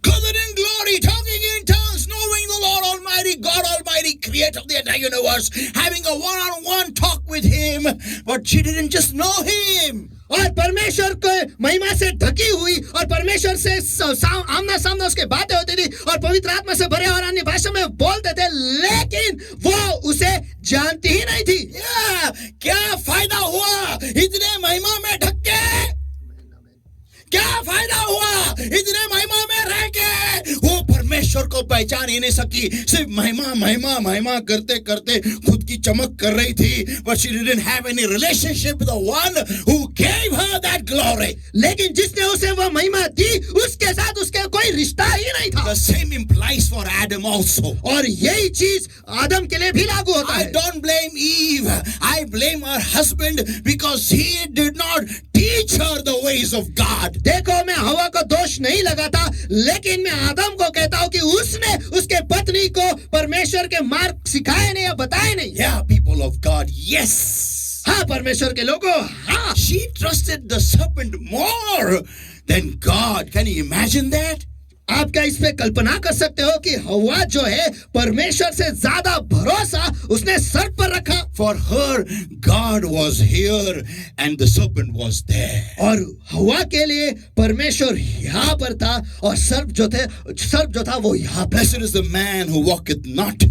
Clothed in glory, talking in tongues, knowing the Lord Almighty, God Almighty, creator of the entire universe, having a one-on-one talk with Him. But she didn't just know Him. और परमेश्वर को महिमा से ढकी हुई और परमेश्वर से आमना सामना उसके बातें होती थी और पवित्र आत्मा से भरे और अन्य भाषा में बोलते थे, लेकिन वो उसे जानती ही नहीं थी। क्या फायदा हुआ इतने महिमा में ढक के? क्या फायदा हुआ इतने महिमा में रह के? वो परमेश्वर को पहचान ही नहीं सकी, सिर्फ महिमा महिमा महिमा करते करते खुद की चमक कर रही थी, but she didn't have any relationship with the one who gave her that glory. लेकिन जिसने उसे वो महिमा दी उसके साथ उसका कोई रिश्ता ही नहीं था। The same implies for Adam also. और यही चीज आदम के लिए भी लागू होता I है। don't blame Eve, I blame her husband because he did not teach her the ways of God. देखो मैं हवा को दोष नहीं लगाता, लेकिन मैं आदम को कहता हूँ कि उसने उसके पत्नी को परमेश्वर के मार्ग सिखाए नहीं या बताए नहीं। Yeah, people of God, yes. हाँ, परमेश्वर के लोगों, हाँ, She trusted the serpent more than God. Can you imagine that? आप क्या इस पे कल्पना कर सकते हो कि हवा जो है परमेश्वर से ज्यादा भरोसा उसने सर्प पर रखा? For her, God was here and the serpent was there. और हवा के लिए परमेश्वर यहाँ पर था और सर्प जो था वो यहाँ पर। Blessed is the man who walketh not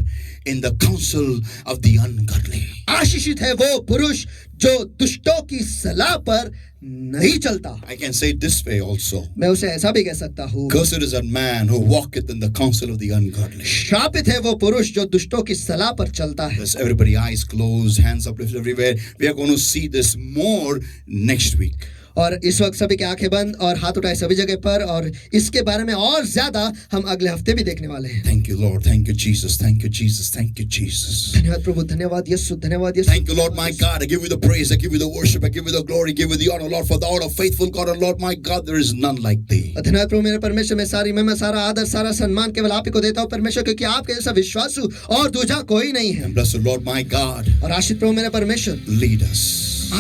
in the counsel of the ungodly. आशीषित है वो पुरुष जो दुष्टों की सलाह पर नहीं चलता। I can say it this way also. मैं उसे ऐसा भी कह सकता हूँ, Cursed is that man who walketh in the counsel of the ungodly. श्रापित है वो पुरुष जो दुष्टों की सलाह पर चलता है। There's everybody eyes closed, hands uplifted everywhere. We are going to see this more next week. और इस वक्त सभी की आंखें बंद और हाथ उठाए सभी जगह पर, और इसके बारे में और ज्यादा हम अगले हफ्ते भी देखने वाले हैं। Thank you, Lord. Thank you, Jesus. Thank you, Jesus. Thank you, Jesus. धन्यवाद प्रभु, धन्यवाद यीशु, धन्यवाद यीशु। Thank you, Lord, my God. I give you the praise, I give you the worship, I give you the glory, I give you the honor, Lord, for thou art a faithful God, and Lord, my God, there is none like thee. धन्यवाद प्रभु मेरे परमेश्वर, में सारी महिमा, सारा आदर, सारा सम्मान केवल आप ही को देता हूँ परमेश्वर, क्योंकि आपके जैसा विश्वासु और दूजा कोई नहीं है। And blessed Lord, my God, और आशीष प्रभु मेरे परमेश्वर, lead us.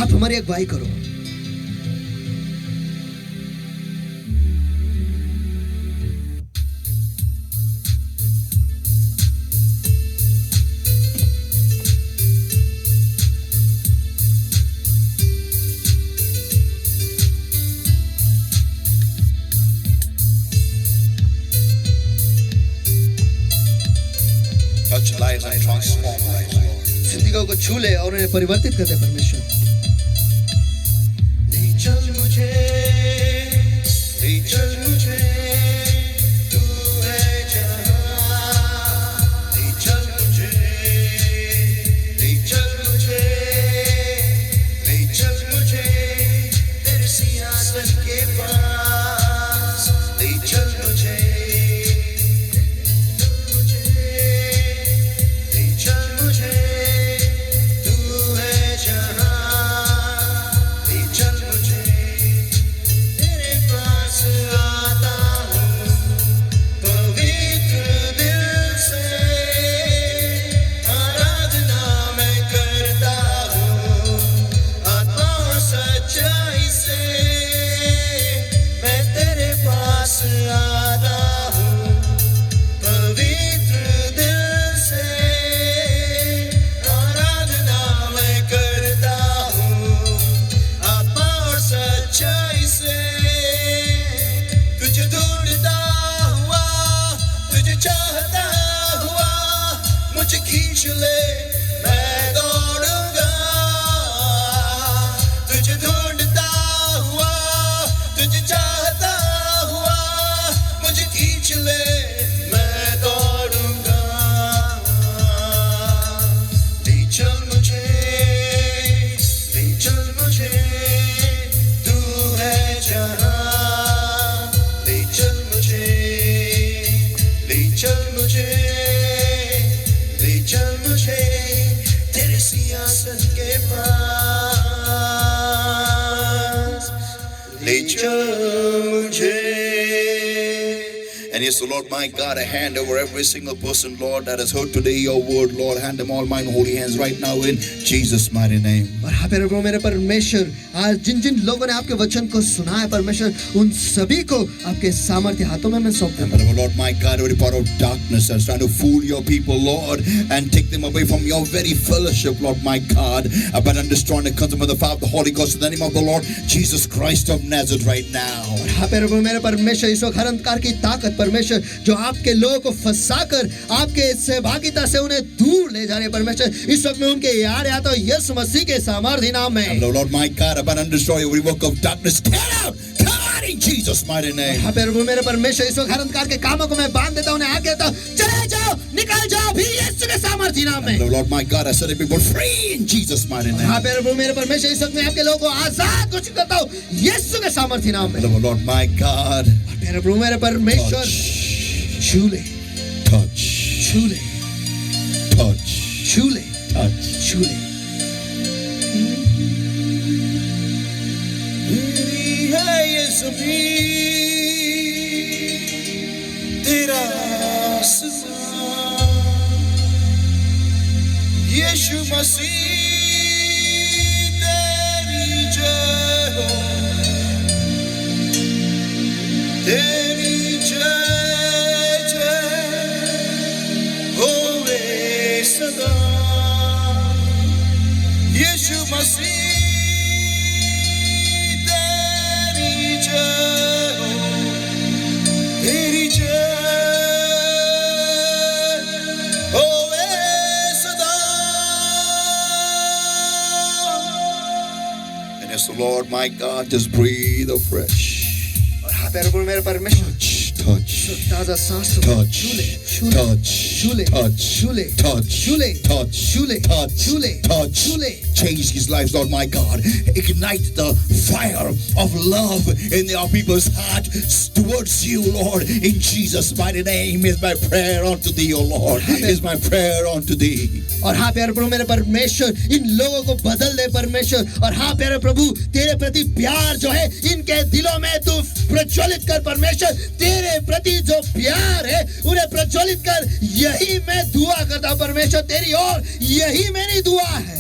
आप हमारी अगुवाई करो। Touch lives and transform lives, Lord. जिंदगियों को छू ले और उन्हें परिवर्तित कर दे परमेश्वर। ले चल मुझे, ले चल मुझे, तू है जहाँ। ले चल मुझे, ले चल मुझे, ले चल मुझे, तेरे सिंहासन के पास। ले चल मुझे, ले चल मुझे, तू है जहाँ। ले चल मुझे, तेरे पास आता हूँ, पवित्र दिल से आराधना मैं करता हूँ, आत्मा और सच्चाई से मैं तेरे पास आता हूँ, पवित्र दिल से आराधना मैं करता हूँ, आत्मा और सच्चाई से। तुझे ढूंढता हुआ, तुझे चाहता हुआ, मुझे खींच ले, मैं दौड़ूंगा। तुझे ढूंढता हुआ, तुझे चाहता हुआ, मुझे खींच ले, मैं दौड़ूंगा। ले चल मुझे, ले चल मुझे, तू है जहाँ। ले चल मुझे, ले चल मुझे, ले चल मुझे, तेरे सिंहासन के पास। ले चल मुझे। And yes, the Lord my God, I hand over every single person, Lord, that has heard today your word, Lord. Hand them all mine holy hands right now in Jesus' mighty name. और हाँ प्रभु मेरे परमेश्वर, आज जिन जिन लोगों ने आपके वचन को सुना है परमेश्वर, उन सभी को आपके सामर्थ्य हाथों में मैं सौंपता हूँ। And Lord my God, every part of darkness that's trying to fool your people, Lord, and take them away from your very fellowship, Lord my God, but and destroy the consume of the fire of the Holy Ghost in the name of the Lord Jesus Christ of Nazareth right now. और हाँ प्रभु मेरे परमेश्वर, इस वक्त हर अंधकार की ताकत परमेश्वर जो आपके लोगों को फंसाकर आपके सहभागिता से उन्हें दूर ले जा रहे हैं परमेश्वर, इस वक्त में उनके याद आता हूँ यीशु मसीह के सामर्थ्य नाम में। And Lord my God, abandon and destroy every work of darkness. Come out in Jesus' mighty name. हाँ प्रभु मेरे परमेश्वर, इस वक्त हर अंधकार के कामों को मैं बांध देता हूँ, उन्हें आज्ञा देता हूँ, चले जाओ, निकल जाओ भी यीशु के सामर्थ्य नाम में। And Lord my God, I set people free in Jesus' mighty name. हाँ प्रभु मेरे परमेश्वर, इस वक्त मैं आपके लोगों को आजाद घोषित करता हूँ यीशु के सामर्थ्य नाम में। And Lord my God, मेरे प्रभु मेरे परमेश्वर, छू ले, touch, छू ले, touch, छू ले, touch. छू ले। तेरा यीशु मसीह तेरी जय हो, तेरी जय मसीह तेरी जय होवे सदा. And as the Lord my God just breathe afresh. और हाँ प्यारे प्रभु मेरे परमेश्वर Touch. ताजा सांस Touch. छूले छूले Touch. छूले Touch. छूले Touch. छूले Touch. छूले Touch. छूले Touch. छूले. Change his lives, Lord my God. Ignite the fire of love in our people's heart towards you, Lord. In Jesus' mighty name is my prayer unto thee, O Lord. Is my prayer unto thee. और हाँ प्यारे प्रभु मेरे परमेश्वर इन लोगों को बदल दे परमेश्वर. और हाँ प्यारे प्रभु तेरे प्रति प्यार जो है इनके दिलों में तू प्रज्वलित कर परमेश्वर. तेरे प्रति जो प्यार है उन्हें प्रज्वलित कर. यही मैं दुआ करता हूँ परमेश्वर तेरी ओर. यही मेरी दुआ है.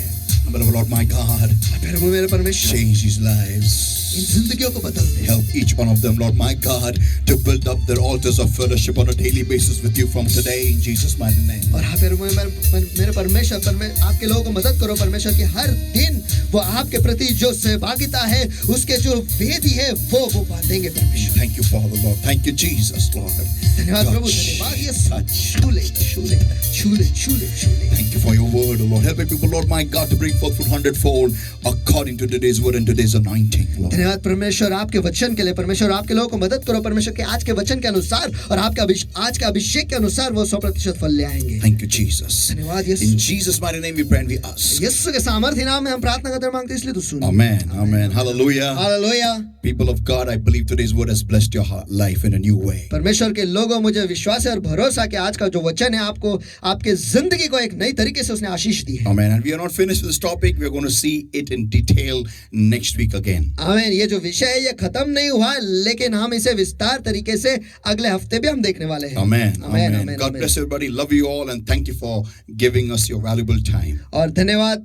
Beloved Lord my God, प्यारे प्रभु मेरे परमेश्वर change his lives. इन जिंदगियों को बदल दे. Help each one of them, Lord my God, to build up their altars of fellowship on a daily basis with you from today in Jesus' mighty name. और हाँ प्यारे मेरे परमेश्वर आपके लोगों को मदद करो परमेश्वर कि हर दिन वो आपके प्रति जो सहभागिता है उसके जो वेदी है वो बांधेंगे परमेश्वर. Thank you, Father, Lord. Thank you, Jesus, Lord. धन्यवाद प्रभु. धन्यवाद यीशु. छूले छूले छूले छूले छूले. Thank you for your word, O Lord. Help me, people, Lord my God, to bring forth fruit hundredfold according to today's word and today's anointing, Lord. धन्यवाद परमेश्वर आपके वचन के लिए. परमेश्वर आपके लोगों को मदद करो परमेश्वर कि आज के वचन के अनुसार और आपके आज के अभिषेक के अनुसार वो 100% फल ले आएंगे. Thank you, Jesus. धन्यवाद In Yeshu. Jesus' mighty name we pray and we ask. यीशु के सामर्थ्य नाम में हम प्रार्थना करते मांगते इसलिए तू सुन. Amen. Amen. Hallelujah. Hallelujah. People of God, I believe today's word has blessed your life in a new way. परमेश्वर के लोगों मुझे विश्वास है और भरोसा कि आज का जो वचन है आपको आपके जिंदगी को एक नई तरीके से उसने आशीष दी है. Amen. And we are not finished with this topic. We are going to see it in detail next week again. आमीन. ये जो विषय है ये खत्म नहीं हुआ है लेकिन हम इसे विस्तार तरीके से अगले हफ्ते भी हम देखने वाले हैं. Amen. आमीन. Amen. God bless everybody. Love you all and thank you for giving us your valuable time. और धन्यवाद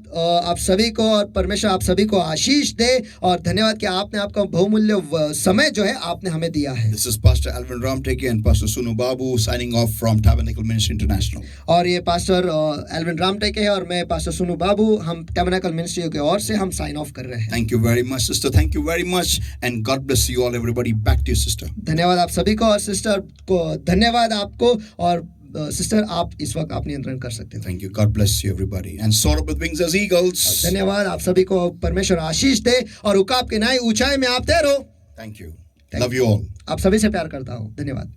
आप सभी को और परमेश्वर आप सभी को आशीष दे और धन्यवाद कि आपने आपका बहुमूल्य समय जो है आपने हमें दिया है. This is Pastor Alvin Ramteke and Pastor Sunu Babu signing off from Tabernacle Ministry International. और ये पास्टर एल्विन रामटेके है और मैं पास्टर सुनु बाबू हम टैबरनेकल मिनिस्ट्री की ओर से हम साइन ऑफ कर रहे हैं. Thank you very much, sister. Thank you very much and God bless you all, everybody. Back to you, sister. धन्यवाद आप सभी को और सिस्टर को धन्यवाद आपको और सिस्टर आप इस वक्त आप नियंत्रण कर सकते हो. Thank you. God bless you, everybody. And soar up with wings as eagles. धन्यवाद आप सभी को परमेश्वर आशीष दे और उकाब के नई ऊंचाई में आप तैरो. Thank you. Love you all. आप सभी से प्यार करता हूँ. धन्यवाद.